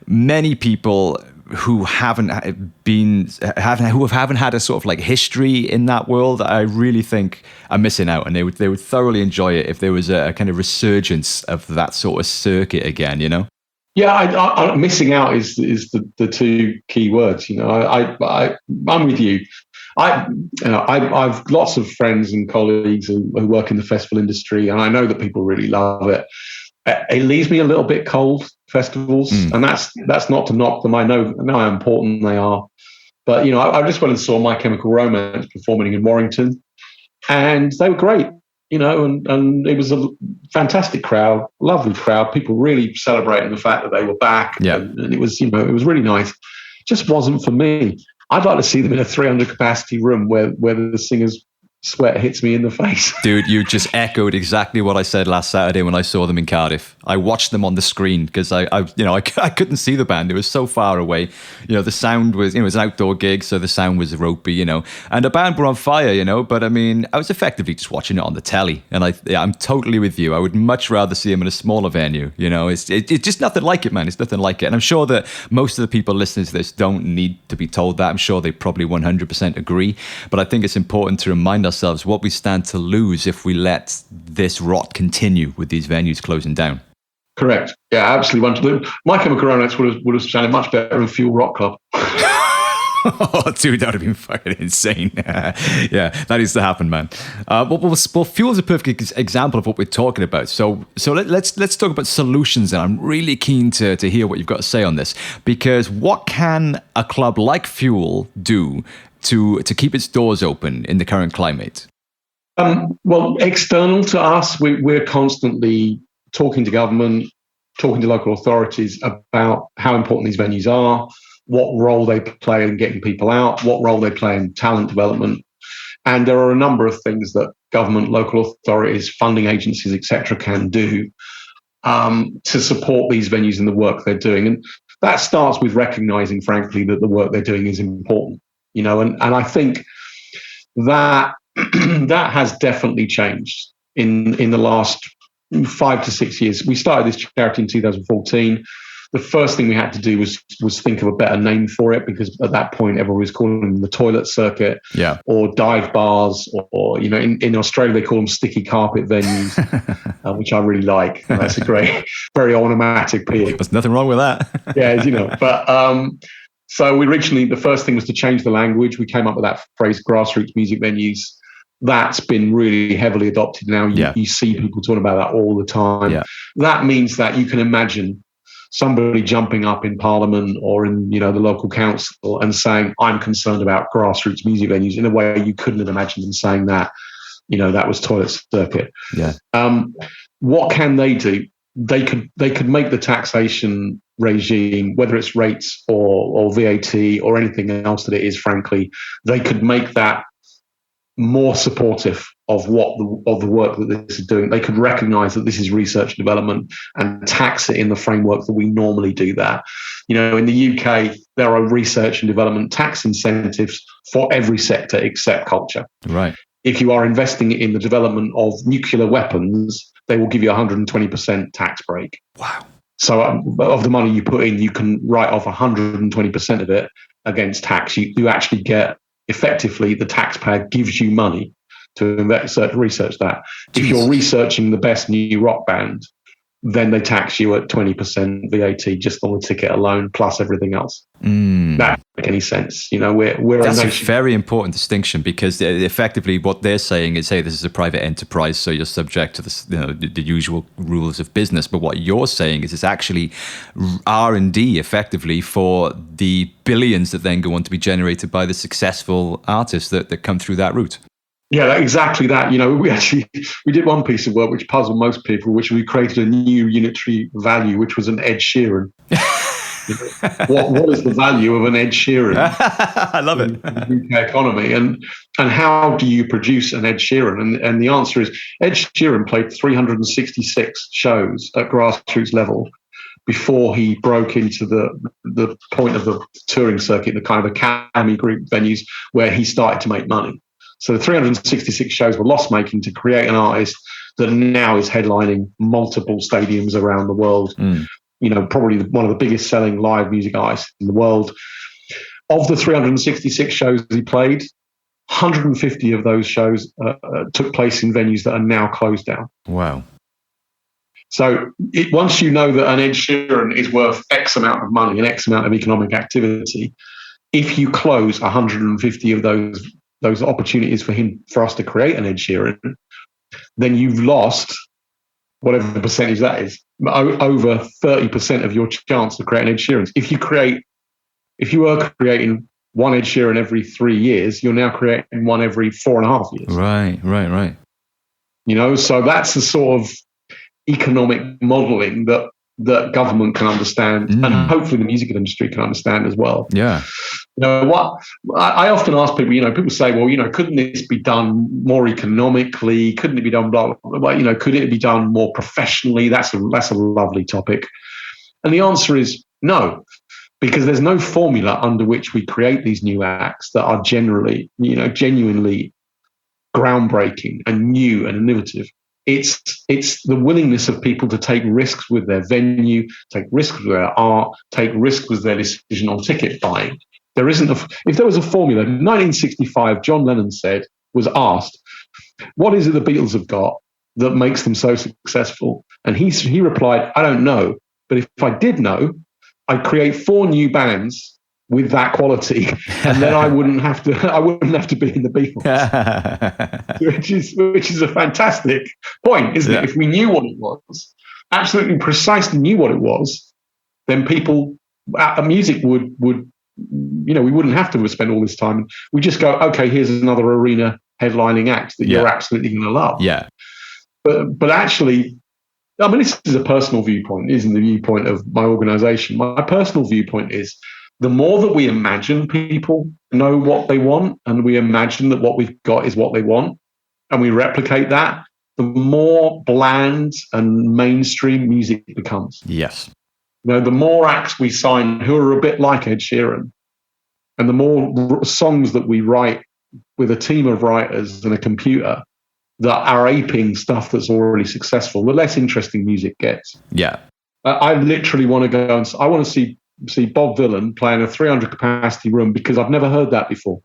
[SPEAKER 1] many people who haven't had a sort of like history in that world, I really think are missing out, and they would thoroughly enjoy it if there was a kind of resurgence of that sort of circuit again.
[SPEAKER 2] Yeah, I'm missing out is the two key words. I'm with you. I've lots of friends and colleagues who work in the festival industry, and I know that people really love it. It leaves me a little bit cold, festivals, and that's not to knock them. I know how important they are, but I just went and saw My Chemical Romance performing in Warrington, and they were great. And it was a fantastic crowd, lovely crowd. People really celebrating the fact that they were back, and it was it was really nice. Just wasn't for me. I'd like to see them in a 300 capacity room where the singers sweat hits me in the face.
[SPEAKER 1] Dude, you just echoed exactly what I said last Saturday when I saw them in Cardiff. I watched them on the screen because I couldn't see the band. It was so far away. The sound was, it was an outdoor gig, so the sound was ropey, and the band were on fire, but I mean, I was effectively just watching it on the telly, and I'm totally with you. I would much rather see them in a smaller venue. It's just nothing like it, man. It's nothing like it. And I'm sure that most of the people listening to this don't need to be told that. I'm sure they probably 100% agree, but I think it's important to remind ourselves what we stand to lose if we let this rot continue with these venues closing down.
[SPEAKER 2] Correct. Yeah, absolutely. My Chemical Romance would have sounded much better in Fuel Rock Club.
[SPEAKER 1] Oh, dude, that would have been fucking insane. Yeah, that needs to happen, man. Well, Fuel is a perfect example of what we're talking about. So let's talk about solutions, and I'm really keen to hear what you've got to say on this, because what can a club like Fuel do to keep its doors open in the current climate?
[SPEAKER 2] Well, external to us, we're constantly talking to government, talking to local authorities about how important these venues are, what role they play in getting people out, what role they play in talent development. And there are a number of things that government, local authorities, funding agencies, etc., can do to support these venues in the work they're doing. And that starts with recognizing, frankly, that the work they're doing is important. And I think that that has definitely changed in the last 5 to 6 years. We started this charity in 2014. The first thing we had to do was think of a better name for it, because at that point everyone was calling them the toilet circuit, or dive bars, or in Australia they call them sticky carpet venues, which I really like. That's a great, very onomatopoeic.
[SPEAKER 1] There's nothing wrong with that.
[SPEAKER 2] Yeah, but so we originally, the first thing was to change the language. We came up with that phrase, grassroots music venues. That's been really heavily adopted now. You see people talking about that all the time. Yeah. That means that you can imagine somebody jumping up in Parliament or in the local council and saying, "I'm concerned about grassroots music venues," in a way you couldn't have imagined them saying that. That was Toilet Circuit.
[SPEAKER 1] Yeah.
[SPEAKER 2] What can they do? They could make the taxation regime, whether it's rates or VAT or anything else that it is, frankly, they could make that more supportive of the work that this is doing. They could recognise that this is research and development and tax it in the framework that we normally do that. In the UK, there are research and development tax incentives for every sector except culture.
[SPEAKER 1] Right.
[SPEAKER 2] If you are investing in the development of nuclear weapons, they will give you 120% tax break.
[SPEAKER 1] Wow.
[SPEAKER 2] So of the money you put in, you can write off 120% of it against tax. You actually get, effectively, the taxpayer gives you money to research that. Jeez. If you're researching the best new rock band, then they tax you at 20% VAT just on the ticket alone, plus everything else. That doesn't make any sense. We're
[SPEAKER 1] That's
[SPEAKER 2] a
[SPEAKER 1] a very important distinction, because effectively what they're saying is, hey, this is a private enterprise, so you're subject to this, the usual rules of business. But what you're saying is it's actually R&D, effectively, for the billions that then go on to be generated by the successful artists that come through that route.
[SPEAKER 2] Yeah, exactly that. We did one piece of work which puzzled most people, which we created a new unitary value, which was an Ed Sheeran. What is the value of an Ed Sheeran?
[SPEAKER 1] I love it.
[SPEAKER 2] In the UK economy, and how do you produce an Ed Sheeran? And the answer is, Ed Sheeran played 366 shows at grassroots level before he broke into the point of the touring circuit, the kind of academy group venues where he started to make money. So the 366 shows were loss-making to create an artist that now is headlining multiple stadiums around the world. Probably one of the biggest selling live music artists in the world. Of the 366 shows he played, 150 of those shows took place in venues that are now closed down.
[SPEAKER 1] Wow.
[SPEAKER 2] So once you know that an Ed Sheeran is worth X amount of money and X amount of economic activity, if you close 150 of those opportunities for us to create an Ed Sheeran, then you've lost whatever the percentage that is, over 30% of your chance to create an Ed Sheeran. If you were creating one Ed Sheeran every 3 years, you're now creating one every 4.5 years.
[SPEAKER 1] Right.
[SPEAKER 2] So that's the sort of economic modelling that government can understand, and hopefully the music industry can understand as well.
[SPEAKER 1] Yeah.
[SPEAKER 2] What I often ask people, people say, well, couldn't this be done more economically? Couldn't it be done blah, blah, blah? Could it be done more professionally? That's a lovely topic. And the answer is no, because there's no formula under which we create these new acts that are generally, genuinely groundbreaking and new and innovative. It's the willingness of people to take risks with their venue, take risks with their art, take risks with their decision on ticket buying. There isn't if there was a formula. In 1965, John Lennon was asked, what is it the Beatles have got that makes them so successful? And he replied, I don't know, but if I did know, I'd create 4 new bands with that quality, and then I wouldn't have to be in the Beatles, which is a fantastic point, isn't it? If we knew what it was, absolutely precisely knew what it was, then people, music would we wouldn't have to spend all this time. We just go, okay, here's another arena headlining act that you're absolutely going to love.
[SPEAKER 1] Yeah.
[SPEAKER 2] But actually, this is a personal viewpoint, isn't the viewpoint of my organisation. My personal viewpoint is, the more that we imagine people know what they want, and we imagine that what we've got is what they want, and we replicate that, the more bland and mainstream music becomes.
[SPEAKER 1] Yes.
[SPEAKER 2] The more acts we sign who are a bit like Ed Sheeran, and the more songs that we write with a team of writers and a computer that are aping stuff that's already successful, the less interesting music gets.
[SPEAKER 1] Yeah.
[SPEAKER 2] I literally want to go and I want to see Bob Dylan playing a 300 capacity room, because I've never heard that before.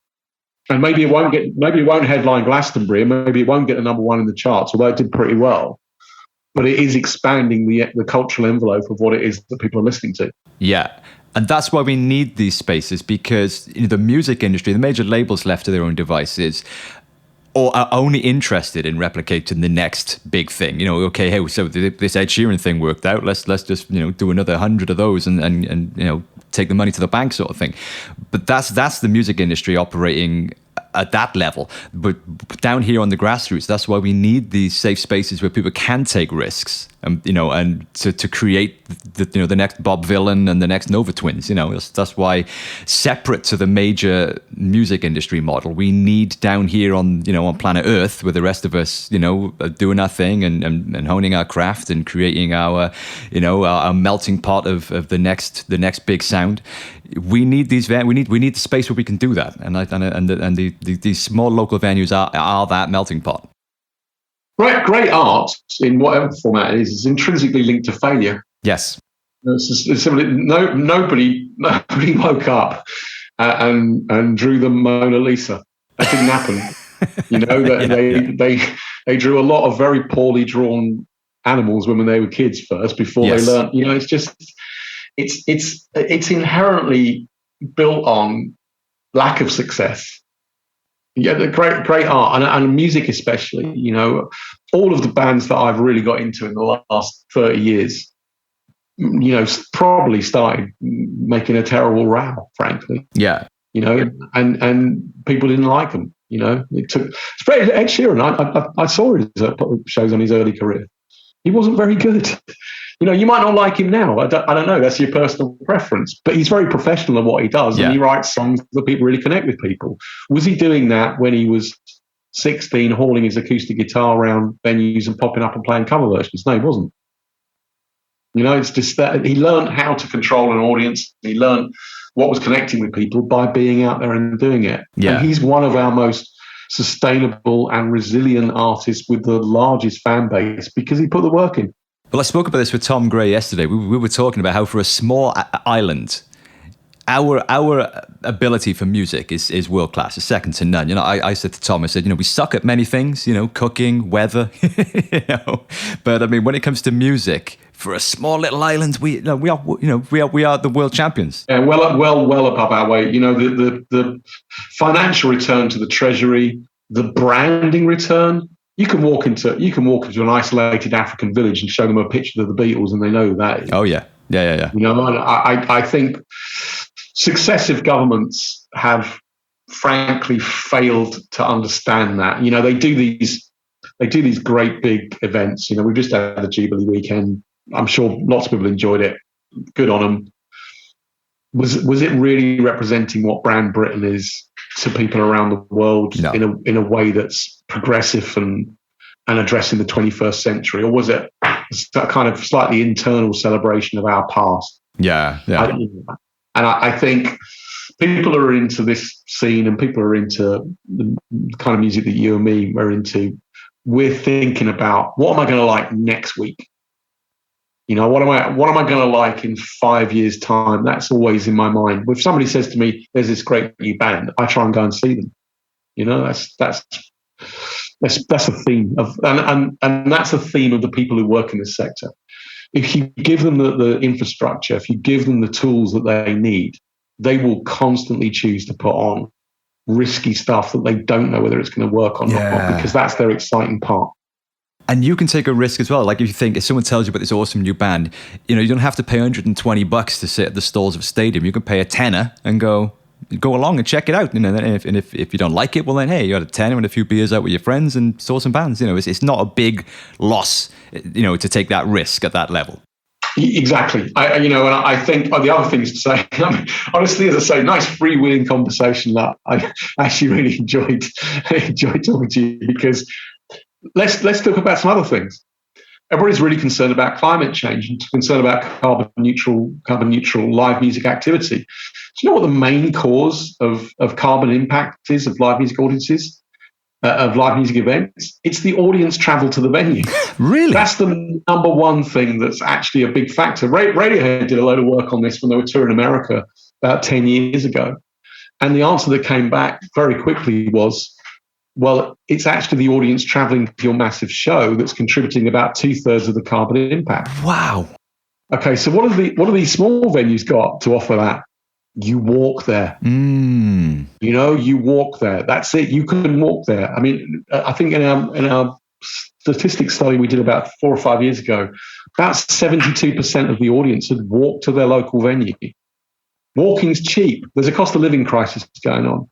[SPEAKER 2] And maybe it won't headline Glastonbury, and maybe it won't get the number 1 in the charts, although it did pretty well. But it is expanding the cultural envelope of what it is that people are listening to.
[SPEAKER 1] Yeah. And that's why we need these spaces, because the music industry, the major labels left to their own devices, or are only interested in replicating the next big thing. You know, okay, hey, so this Ed Sheeran thing worked out. Let's just, you know, do another 100 of those and you know, take the money to the bank sort of thing. But that's the music industry operating at that level. But down here on the grassroots, that's why we need these safe spaces where people can take risks, you know, and to create the next Bob Vylan and the next Nova Twins. You know, that's why, separate to the major music industry model, we need down here on planet Earth, where the rest of us, you know, are doing our thing and honing our craft and creating our melting pot of the next big sound. We need these we need the space where we can do that, and these small local venues are that melting pot.
[SPEAKER 2] Great art, in whatever format it is intrinsically linked to failure.
[SPEAKER 1] Yes,
[SPEAKER 2] it's simply, nobody woke up and drew the Mona Lisa. That didn't happen. You know, they drew a lot of very poorly drawn animals when they were kids first, before they learned. You know, it's just. It's inherently built on lack of success. Yeah, the great art and music especially. You know, all of the bands that I've really got into in the last 30 years, you know, probably started making a terrible row, frankly.
[SPEAKER 1] Yeah.
[SPEAKER 2] You know, and people didn't like them. You know, Ed Sheeran. I saw his shows on his early career. He wasn't very good. You know, you might not like him now. I don't know. That's your personal preference. But he's very professional in what he does, and he writes songs that people really connect with people. Was he doing that when he was 16, hauling his acoustic guitar around venues and popping up and playing cover versions? No, he wasn't. You know, it's just that he learned how to control an audience. He learned what was connecting with people by being out there and doing it. Yeah. And he's one of our most sustainable and resilient artists with the largest fan base because he put the work in.
[SPEAKER 1] Well, I spoke about this with Tom Gray yesterday. We were talking about how for a small island, our ability for music is world class. It's second to none. You know, I said to Tom, I said, you know, we suck at many things, you know, cooking, weather, you know, but I mean, when it comes to music, for a small little island, we are the world champions.
[SPEAKER 2] Yeah, well above our weight. You know, the financial return to the treasury, the branding return. You can walk into an isolated African village and show them a picture of the Beatles, and they know who that is.
[SPEAKER 1] Oh yeah. You
[SPEAKER 2] know, and I think successive governments have, frankly, failed to understand that. You know, they do these great big events. You know, we've just had the Jubilee weekend. I'm sure lots of people enjoyed it. Good on them. Was it really representing what Brand Britain is to people around the world in a way that's progressive and addressing the 21st century, or was it a kind of slightly internal celebration of our past?
[SPEAKER 1] Yeah.
[SPEAKER 2] I think people are into this scene, and people are into the kind of music that you and me are into. We're thinking about, what am I going to like next week? You know, what am I going to like in 5 years' time? That's always in my mind. If somebody says to me, "There's this great new band," I try and go and see them. You know, that's a theme of, and that's a theme of the people who work in this sector. If you give them the infrastructure, if you give them the tools that they need, they will constantly choose to put on risky stuff that they don't know whether it's going to work or not, because that's their exciting part.
[SPEAKER 1] And you can take a risk as well. Like if someone tells you about this awesome new band, you know, you don't have to pay $120 to sit at the stalls of a stadium. You can pay a tenner and go along and check it out. You know, and if you don't like it, well then, hey, you had a tenner and a few beers out with your friends and saw some bands. You know, it's not a big loss, you know, to take that risk at that level.
[SPEAKER 2] Exactly. I think the other things to say, I mean, honestly, as I say, nice freewheeling conversation that I actually really enjoyed talking to you, because let's talk about some other things. Everybody's really concerned about climate change and concerned about carbon neutral live music activity. Do you know what the main cause of carbon impact is of live music audiences, of live music events? It's the audience travel to the venue.
[SPEAKER 1] Really?
[SPEAKER 2] That's the number one thing that's actually a big factor. Radiohead did a load of work on this when they were touring America about 10 years ago. And the answer that came back very quickly was, well, it's actually the audience traveling to your massive show that's contributing about 2/3 of the carbon impact.
[SPEAKER 1] Wow.
[SPEAKER 2] Okay, so what have these small venues got to offer that? You walk there.
[SPEAKER 1] Mm.
[SPEAKER 2] You walk there. That's it. You can walk there. I mean, I think in our statistics study we did about 4 or 5 years ago, about 72% of the audience had walked to their local venue. Walking's cheap. There's a cost of living crisis going on.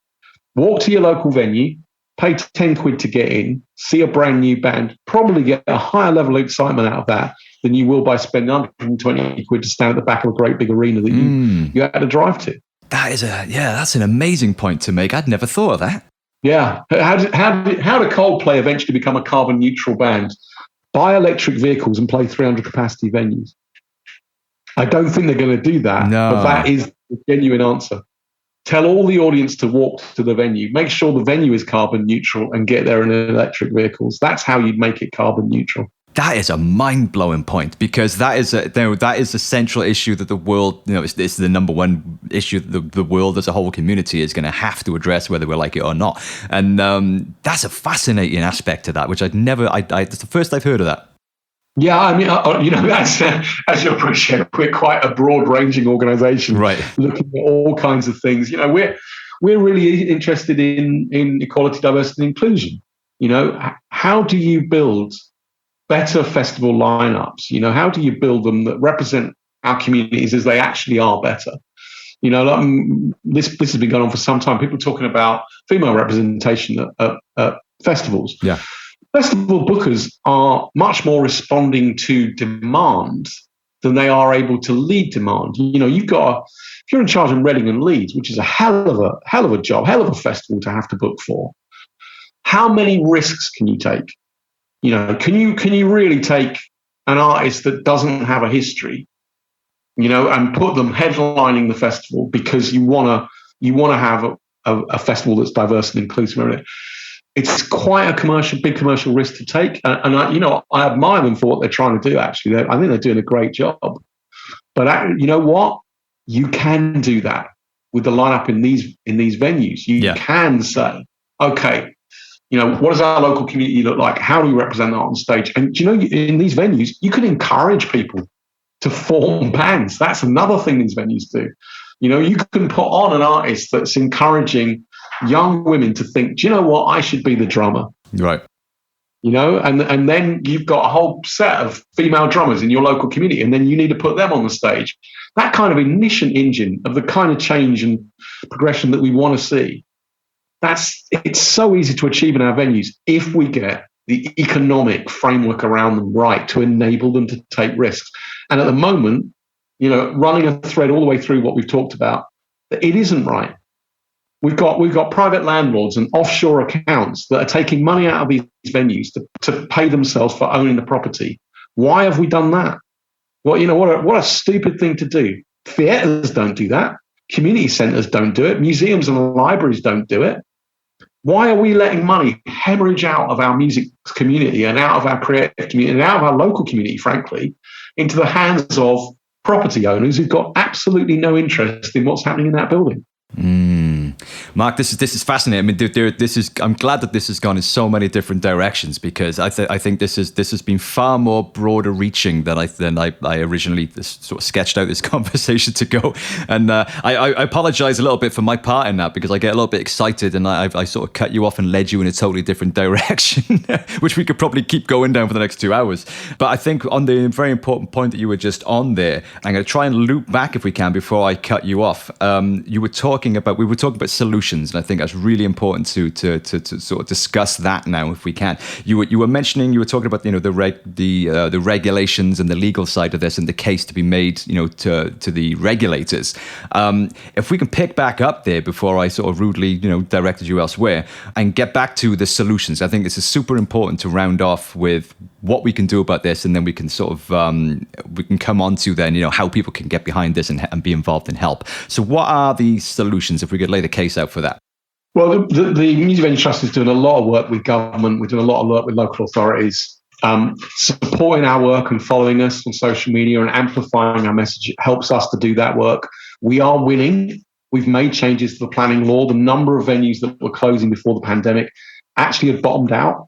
[SPEAKER 2] Walk to your local venue, pay 10 quid to get in, see a brand new band, probably get a higher level of excitement out of that than you will by spending 120 quid to stand at the back of a great big arena that you had to drive to.
[SPEAKER 1] That's an amazing point to make. I'd never thought of that.
[SPEAKER 2] Yeah. How did Coldplay eventually become a carbon neutral band? Buy electric vehicles and play 300 capacity venues. I don't think they're going to do that, but that is the genuine answer. Tell all the audience to walk to the venue. Make sure the venue is carbon neutral and get there in electric vehicles. That's how you'd make it carbon neutral.
[SPEAKER 1] That is a mind-blowing point, because that is a central issue that the world, it's the number one issue that the world as a whole community is going to have to address, whether we like it or not. And that's a fascinating aspect to that, which it's the first I've heard of that.
[SPEAKER 2] Yeah, I mean, that's, as you appreciate, we're quite a broad-ranging organisation,
[SPEAKER 1] right? Looking
[SPEAKER 2] at all kinds of things. We're really interested in equality, diversity, and inclusion. How do you build better festival lineups? How do you build them that represent our communities as they actually are better? This has been going on for some time. People talking about female representation at festivals.
[SPEAKER 1] Yeah.
[SPEAKER 2] Festival bookers are much more responding to demand than they are able to lead demand. If you're in charge of Reading and Leeds, which is a hell of a job, hell of a festival to have to book for, how many risks can you take? Can you really take an artist that doesn't have a history, and put them headlining the festival because you want to have a festival that's diverse and inclusive? It's quite a big commercial risk to take, and I admire them for what they're trying to do. Actually, I think they're doing a great job. But you know what? You can do that with the lineup in these venues. You can say, okay, what does our local community look like? How do we represent that on stage? And in these venues, you can encourage people to form bands. That's another thing these venues do. You can put on an artist that's encouraging young women to think, do you know what? I should be the drummer.
[SPEAKER 1] Right.
[SPEAKER 2] And then you've got a whole set of female drummers in your local community, and then you need to put them on the stage. That kind of ignition engine of the kind of change and progression that we want to see. It's so easy to achieve in our venues if we get the economic framework around them right to enable them to take risks. And at the moment, running a thread all the way through what we've talked about, it isn't right. We've got private landlords and offshore accounts that are taking money out of these venues to pay themselves for owning the property. Why have we done that? Well, what a stupid thing to do. Theatres don't do that. Community centres don't do it. Museums and libraries don't do it. Why are we letting money hemorrhage out of our music community and out of our creative community and out of our local community, frankly, into the hands of property owners who've got absolutely no interest in what's happening in that building?
[SPEAKER 1] Mark, this is fascinating. I mean, I'm glad that this has gone in so many different directions, because I think this has been far more broader reaching than I originally sort of sketched out this conversation to go. And I apologize a little bit for my part in that, because I get a little bit excited and I sort of cut you off and led you in a totally different direction, which we could probably keep going down for the next 2 hours. But I think on the very important point that you were just on there, I'm going to try and loop back if we can before I cut you off. We were talking about solutions, and I think that's really important to sort of discuss that now if we can. You were talking about the regulations and the legal side of this and the case to be made to the regulators. If we can pick back up there before I sort of rudely directed you elsewhere and get back to the solutions, I think this is super important to round off with what we can do about this, and then we can sort of we can come on to then how people can get behind this and be involved and help. So what are the solutions, if we could lay the case out for that?
[SPEAKER 2] Well, the Music Venue Trust is doing a lot of work with government. We're doing a lot of work with local authorities, supporting our work and following us on social media and amplifying our message helps us to do that work. We are winning. We've made changes to the planning law. The number of venues that were closing before the pandemic actually had bottomed out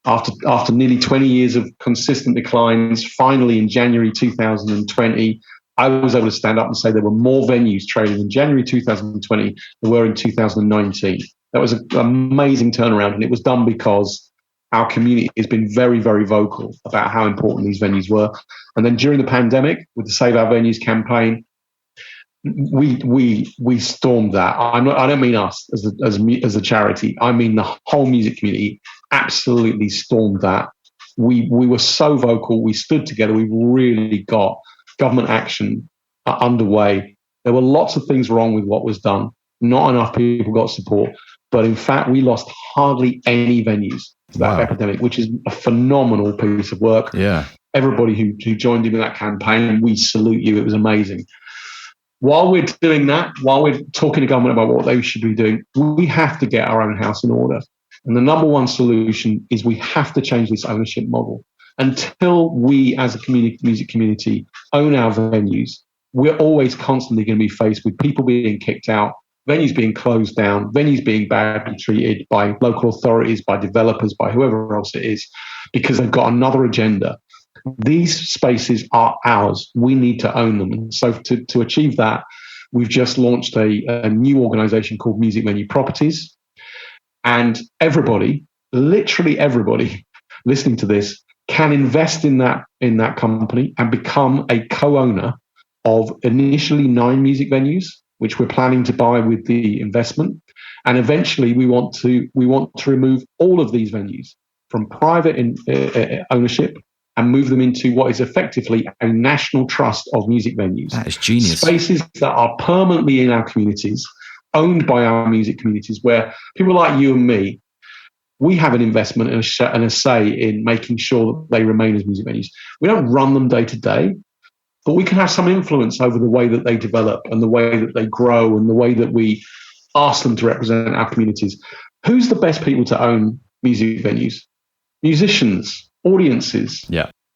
[SPEAKER 2] after nearly 20 years of consistent declines. Finally, in January 2020, I was able to stand up and say there were more venues trading in January 2020 than there were in 2019. That was an amazing turnaround, and it was done because our community has been very, very vocal about how important these venues were. And then during the pandemic, with the Save Our Venues campaign, we stormed that. I don't mean us as a charity. I mean the whole music community absolutely stormed that. We were so vocal. We stood together. We really got government action underway. There were lots of things wrong with what was done. Not enough people got support. But in fact, we lost hardly any venues to that epidemic, which is a phenomenal piece of work.
[SPEAKER 1] Yeah.
[SPEAKER 2] Everybody who joined in with that campaign, we salute you. It was amazing. While we're doing that, while we're talking to government about what they should be doing, we have to get our own house in order. And the number one solution is we have to change this ownership model. Until we as a music community own our venues, we're always constantly going to be faced with people being kicked out, venues being closed down, venues being badly treated by local authorities, by developers, by whoever else it is, because they've got another agenda. These spaces are ours. We need to own them. And so to achieve that, we've just launched a new organization called Music Venue Properties. And everybody, literally everybody listening to this, can invest in that company and become a co-owner of initially 9 music venues, which we're planning to buy with the investment. And eventually we want to remove all of these venues from private ownership and move them into what is effectively a national trust of music venues.
[SPEAKER 1] That is genius.
[SPEAKER 2] Spaces that are permanently in our communities, owned by our music communities, where people like you and me, we have an investment and a say in making sure that they remain as music venues. We don't run them day to day, but we can have some influence over the way that they develop and the way that they grow and the way that we ask them to represent our communities. Who's the best people to own music venues? Musicians, audiences,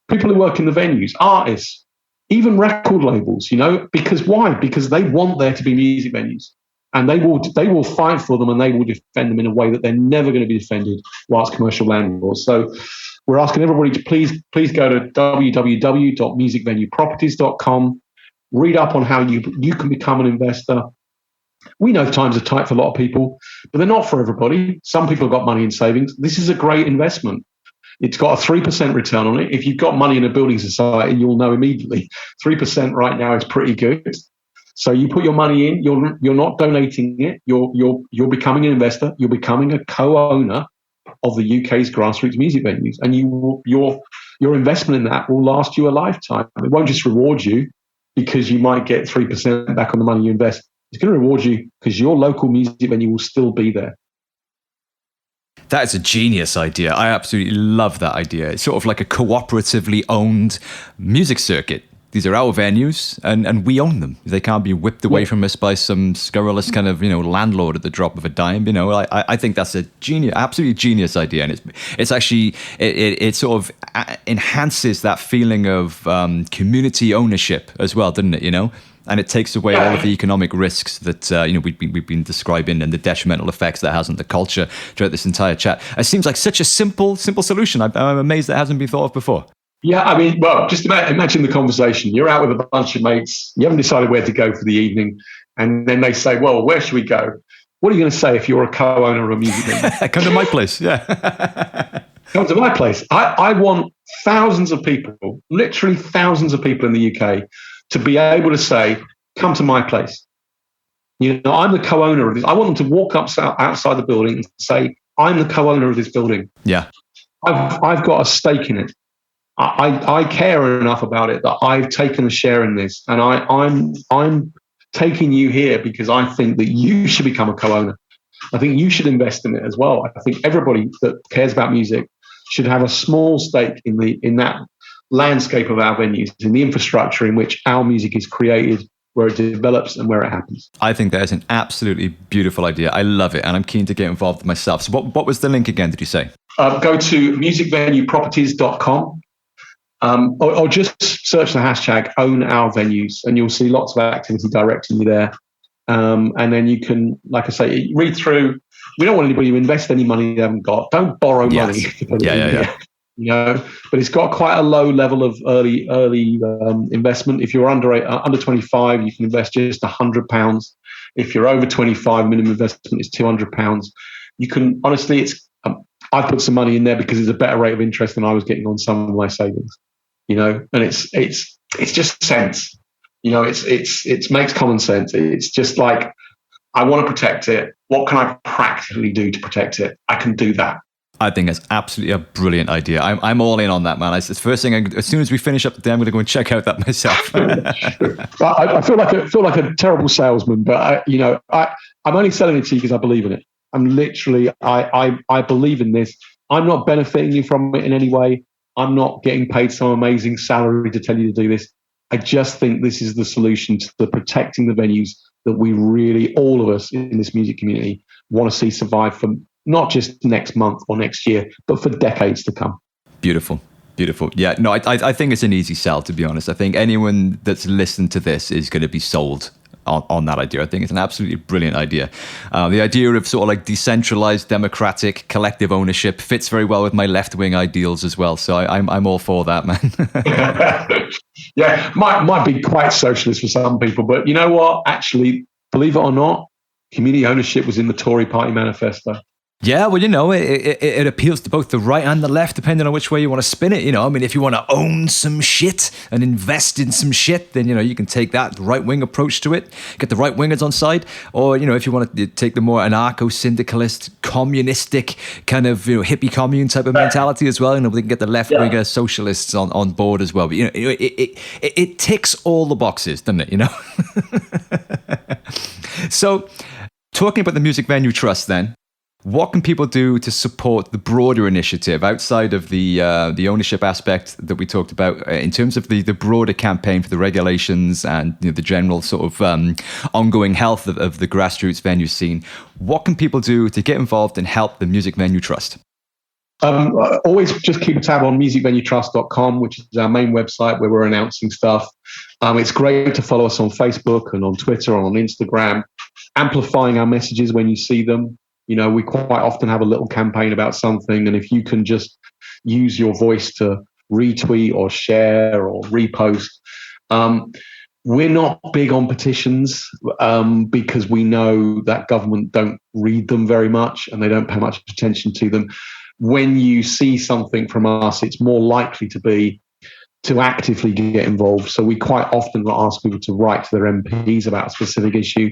[SPEAKER 2] people who work in the venues, artists, even record labels, because why? Because they want there to be music venues. And they will fight for them and they will defend them in a way that they're never going to be defended whilst commercial landlords. So we're asking everybody to please go to www.musicvenueproperties.com, read up on how you can become an investor. We know times are tight for a lot of people, but they're not for everybody. Some people have got money in savings. This is a great investment. It's got a 3% return on it. If you've got money in a building society, you'll know immediately. 3% right now is pretty good. So you put your money in, you're not donating it, you're becoming an investor, you're becoming a co-owner of the UK's grassroots music venues, and your investment in that will last you a lifetime. It won't just reward you because you might get 3% back on the money you invest. It's going to reward you because your local music venue will still be there.
[SPEAKER 1] That is a genius idea. I absolutely love that idea. It's sort of like a cooperatively owned music circuit. These are our venues, and we own them. They can't be whipped away from us by some scurrilous kind of landlord at the drop of a dime. I think that's a absolutely genius idea, and it's actually it sort of enhances that feeling of community ownership as well, doesn't it? And it takes away all of the economic risks that we've been describing and the detrimental effects that has on the culture throughout this entire chat. It seems like such a simple solution. I'm amazed that hasn't been thought of before.
[SPEAKER 2] Yeah, I mean, well, just imagine the conversation. You're out with a bunch of mates. You haven't decided where to go for the evening. And then they say, well, where should we go? What are you going to say if you're a co-owner of a music venue?
[SPEAKER 1] Come to my place, yeah.
[SPEAKER 2] Come to my place. I want thousands of people, literally thousands of people in the UK to be able to say, come to my place. I'm the co-owner of this. I want them to walk up outside the building and say, I'm the co-owner of this building.
[SPEAKER 1] Yeah.
[SPEAKER 2] I've got a stake in it. I care enough about it that I've taken a share in this, and I'm taking you here because I think that you should become a co-owner. I think you should invest in it as well. I think everybody that cares about music should have a small stake in that landscape of our venues, in the infrastructure in which our music is created, where it develops and where it happens.
[SPEAKER 1] I think that is an absolutely beautiful idea. I love it, and I'm keen to get involved myself. So what was the link again, did you say?
[SPEAKER 2] Go to musicvenueproperties.com. Or just search the hashtag own our venues and you'll see lots of activity directing you there. And then you can, like I say, read through. We don't want anybody to invest any money they haven't got. Don't borrow money.
[SPEAKER 1] Yeah.
[SPEAKER 2] but it's got quite a low level of early investment. If you're under 25, you can invest just £100. If you're over 25, minimum investment is £200. You can honestly, I put some money in there because it's a better rate of interest than I was getting on some of my savings. And it's just sense. It makes common sense. It's just like, I want to protect it. What can I practically do to protect it? I can do that.
[SPEAKER 1] I think that's absolutely a brilliant idea. I'm all in on that, man. It's the first thing. As soon as we finish up the day, I'm going to go and check out that myself.
[SPEAKER 2] I feel like a terrible salesman, but I'm only selling it to you because I believe in it. I'm literally, I believe in this. I'm not benefiting you from it in any way. I'm not getting paid some amazing salary to tell you to do this. I just think this is the solution to the protecting the venues that we really, all of us in this music community, want to see survive for not just next month or next year, but for decades to come.
[SPEAKER 1] Beautiful. Yeah, no, I think it's an easy sell, to be honest. I think anyone that's listened to this is going to be sold on that idea. I think it's an absolutely brilliant idea. The idea of sort of like decentralized, democratic, collective ownership fits very well with my left-wing ideals as well. So I'm all for that, man.
[SPEAKER 2] Yeah, might be quite socialist for some people, but you know what? Actually, believe it or not, community ownership was in the Tory party manifesto.
[SPEAKER 1] Yeah, well, it appeals to both the right and the left, depending on which way you want to spin it. I mean, if you want to own some shit and invest in some shit, then, you can take that right-wing approach to it, get the right-wingers on side. Or, if you want to take the more anarcho-syndicalist, communistic, kind of, hippie commune type of mentality as well, we can get the left-winger socialists on board as well. But, it ticks all the boxes, doesn't it, So, talking about the Music Venue Trust then, what can people do to support the broader initiative outside of the ownership aspect that we talked about in terms of the broader campaign for the regulations and the general sort of ongoing health of the grassroots venue scene? What can people do to get involved and help the Music Venue Trust?
[SPEAKER 2] Always just keep a tab on musicvenuetrust.com, which is our main website where we're announcing stuff. It's great to follow us on Facebook and on Twitter and on Instagram, amplifying our messages when you see them. We quite often have a little campaign about something, and if you can just use your voice to retweet or share or repost. We're not big on petitions because we know that government don't read them very much and they don't pay much attention to them. When you see something from us, it's more likely to be to actively get involved. So we quite often ask people to write to their MPs about a specific issue.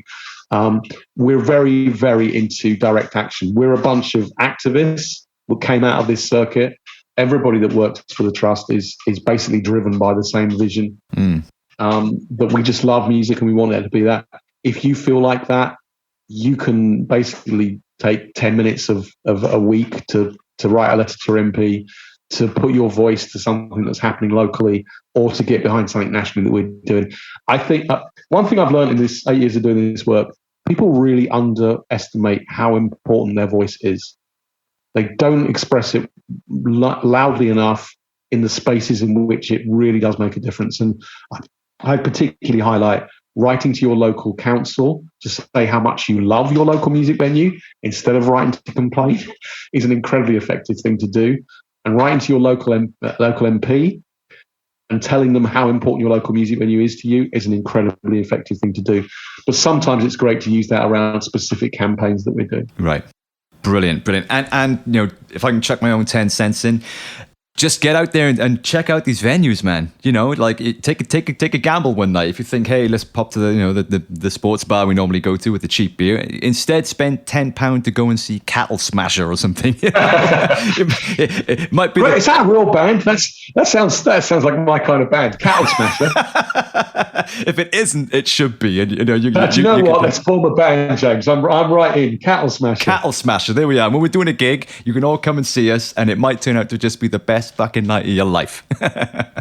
[SPEAKER 2] We're very, very into direct action. We're a bunch of activists who came out of this circuit. Everybody that works for the Trust is basically driven by the same vision. That we just love music and we want it to be that. If you feel like that, you can basically take 10 minutes of a week to write a letter to your MP, to put your voice to something that's happening locally, or to get behind something nationally that we're doing. I think one thing I've learned in this 8 years of doing this work, people really underestimate how important their voice is. They don't express it loudly enough in the spaces in which it really does make a difference. And I particularly highlight writing to your local council to say how much you love your local music venue instead of writing to complain is an incredibly effective thing to do. And writing to your local MP and telling them how important your local music venue is to you is an incredibly effective thing to do. But sometimes it's great to use that around specific campaigns that we do.
[SPEAKER 1] Right. Brilliant. And if I can chuck my own 10 cents in, just get out there and check out these venues, man. Take a gamble one night. If you think, hey, let's pop to the sports bar we normally go to with the cheap beer. Instead, spend £10 to go and see Cattle Smasher or something. It might be.
[SPEAKER 2] Is that a real band? That sounds like my kind of band, Cattle Smasher.
[SPEAKER 1] If it isn't, it should be. And
[SPEAKER 2] you know what? Let's form a band, James. I'm right in Cattle Smasher.
[SPEAKER 1] Cattle Smasher. There we are. When we're doing a gig, you can all come and see us, and it might turn out to just be the best fucking night of your life.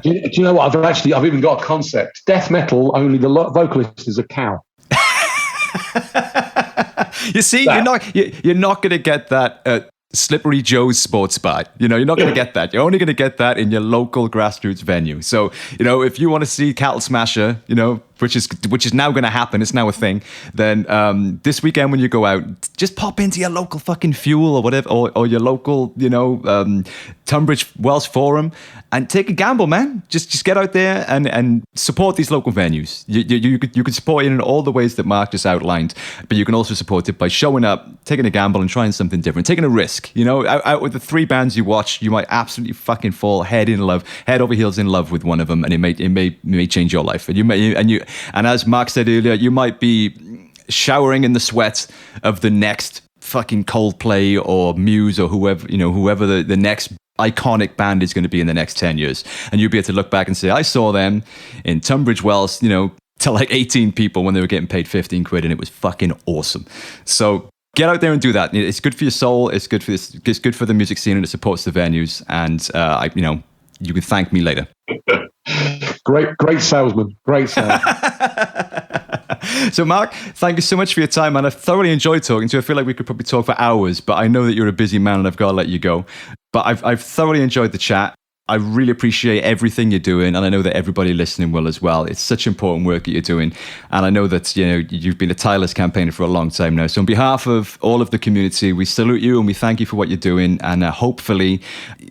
[SPEAKER 2] do you know what? I've even got a concept. Death metal, only the vocalist is a cow.
[SPEAKER 1] You see, you're not going to get that at Slippery Joe's sports bar. You're not going to get that. You're only going to get that in your local grassroots venue. So, if you want to see Cattle Smasher, which is now going to happen. It's now a thing. Then this weekend when you go out, just pop into your local fucking Fuel or whatever, or your local, Tunbridge Wells Forum, and take a gamble, man. Just get out there and support these local venues. You could support it in all the ways that Mark just outlined, but you can also support it by showing up, taking a gamble, and trying something different, taking a risk. Out with the 3 bands you watch, you might absolutely fucking fall head over heels in love with one of them, and it may change your life. And as Mark said earlier, you might be showering in the sweat of the next fucking Coldplay or Muse or whoever the next iconic band is going to be in the next 10 years. And you'll be able to look back and say, I saw them in Tunbridge Wells, to like 18 people when they were getting paid 15 quid, and it was fucking awesome. So get out there and do that. It's good for your soul. It's good for the music scene, and it supports the venues. And you can thank me later.
[SPEAKER 2] Great salesman. Great salesman.
[SPEAKER 1] So, Mark, thank you so much for your time, man. I thoroughly enjoyed talking to you. I feel like we could probably talk for hours, but I know that you're a busy man and I've got to let you go. But I've thoroughly enjoyed the chat. I really appreciate everything you're doing, and I know that everybody listening will as well. It's such important work that you're doing, and I know that you've been a tireless campaigner for a long time now. So on behalf of all of the community, we salute you and we thank you for what you're doing. And hopefully,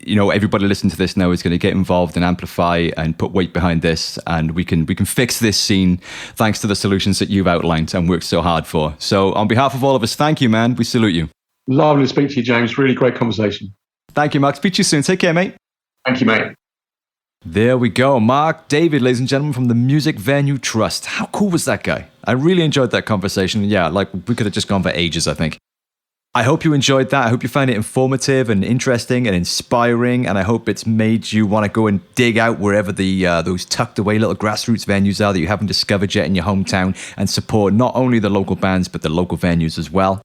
[SPEAKER 1] everybody listening to this now is going to get involved and amplify and put weight behind this, and we can fix this scene thanks to the solutions that you've outlined and worked so hard for. So on behalf of all of us, thank you, man. We salute you.
[SPEAKER 2] Lovely to speak to you, James. Really great conversation.
[SPEAKER 1] Thank you, Mark. Speak to you soon. Take care, mate.
[SPEAKER 2] Thank you, mate.
[SPEAKER 1] There we go. Mark Davyd, ladies and gentlemen, from the Music Venue Trust. How cool was that guy? I really enjoyed that conversation. Yeah, we could have just gone for ages, I think. I hope you enjoyed that. I hope you find it informative and interesting and inspiring, and I hope it's made you want to go and dig out wherever those tucked away little grassroots venues are that you haven't discovered yet in your hometown, and support not only the local bands, but the local venues as well.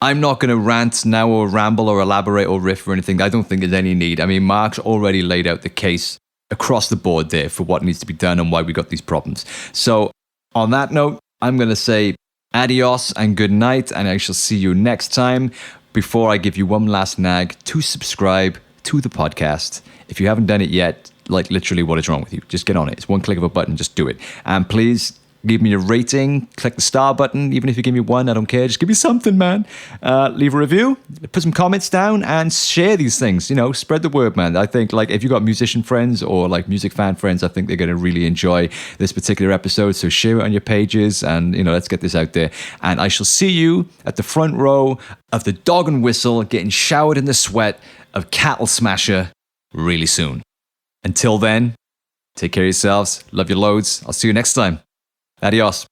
[SPEAKER 1] I'm not going to rant now or ramble or elaborate or riff or anything. I don't think there's any need. I mean, Mark's already laid out the case across the board there for what needs to be done and why we got these problems. So on that note, I'm going to say adios and good night, and I shall see you next time. Before I give you one last nag to subscribe to the podcast. If you haven't done it yet, literally, what is wrong with you? Just get on it. It's one click of a button. Just do it. And please give me a rating, click the star button. Even if you give me 1, I don't care. Just give me something, man. Leave a review, put some comments down, and share these things. Spread the word, man. I think if you've got musician friends or music fan friends, I think they're going to really enjoy this particular episode. So share it on your pages, and let's get this out there. And I shall see you at the front row of the Dog and Whistle, getting showered in the sweat of Cattle Smasher really soon. Until then, take care of yourselves. Love you loads. I'll see you next time. Adios.